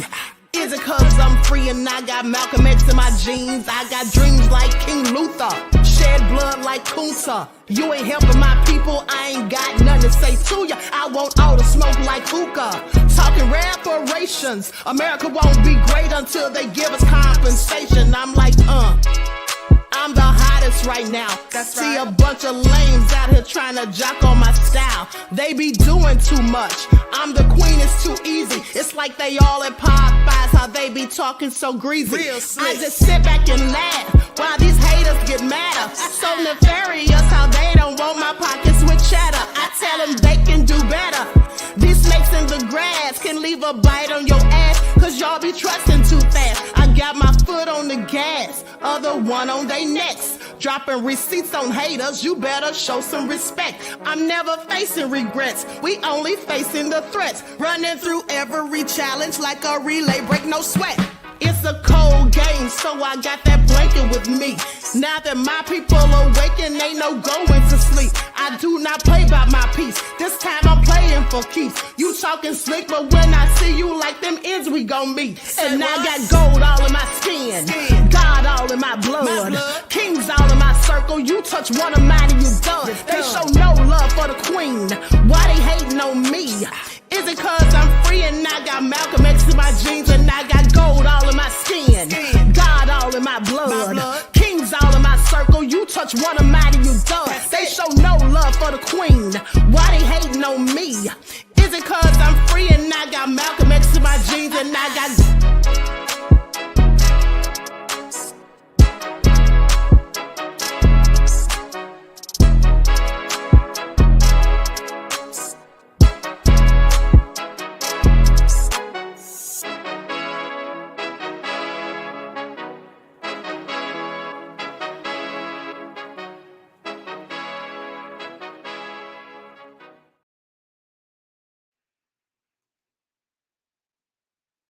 Is it cause I'm free and I got Malcolm X in my jeans? I got dreams like King Luther, shed blood like Kunta. You ain't helping my people, I ain't got nothing to say to ya. I want all the smoke like hookah. Talking reparations, America won't be great until they give us compensation. I'm like, I'm the hottest right now. See a bunch of lames out here trying to jock on my style. They be doing too much. I'm the queen, it's too easy. It's like they all at Popeyes, how they be talking so greasy. I just sit back and laugh while these haters get madder. So nefarious how they don't want my pockets with cheddar. I tell them they can do better. These snakes in the grass can leave a bite on your ass, cause y'all be trusting too fast. I got my foot on the gas, other one on they necks. Dropping receipts on haters, you better show some respect. I'm never facing regrets, we only facing the threats. Running through every challenge like a relay, break no sweat. It's a cold game, so I got that blanket with me. Now that my people awaken, ain't no going to sleep. I do not play by my piece, this time I'm playing for keeps. You talking slick, but when I see you like them ends, we gon' meet. And I got gold all in my skin, God all in my blood, kings all in my circle. You touch one of mine and you done. They show no love for the queen. Why they hating on me? Is it cause I'm free and I got Malcolm X in my jeans and I got gold all in my skin, God all in my blood, kings all in my circle. You touch one of mine and you done. They show no love for the queen. Why they hating on me? Is it cause I'm free and I got Malcolm X in my jeans and I got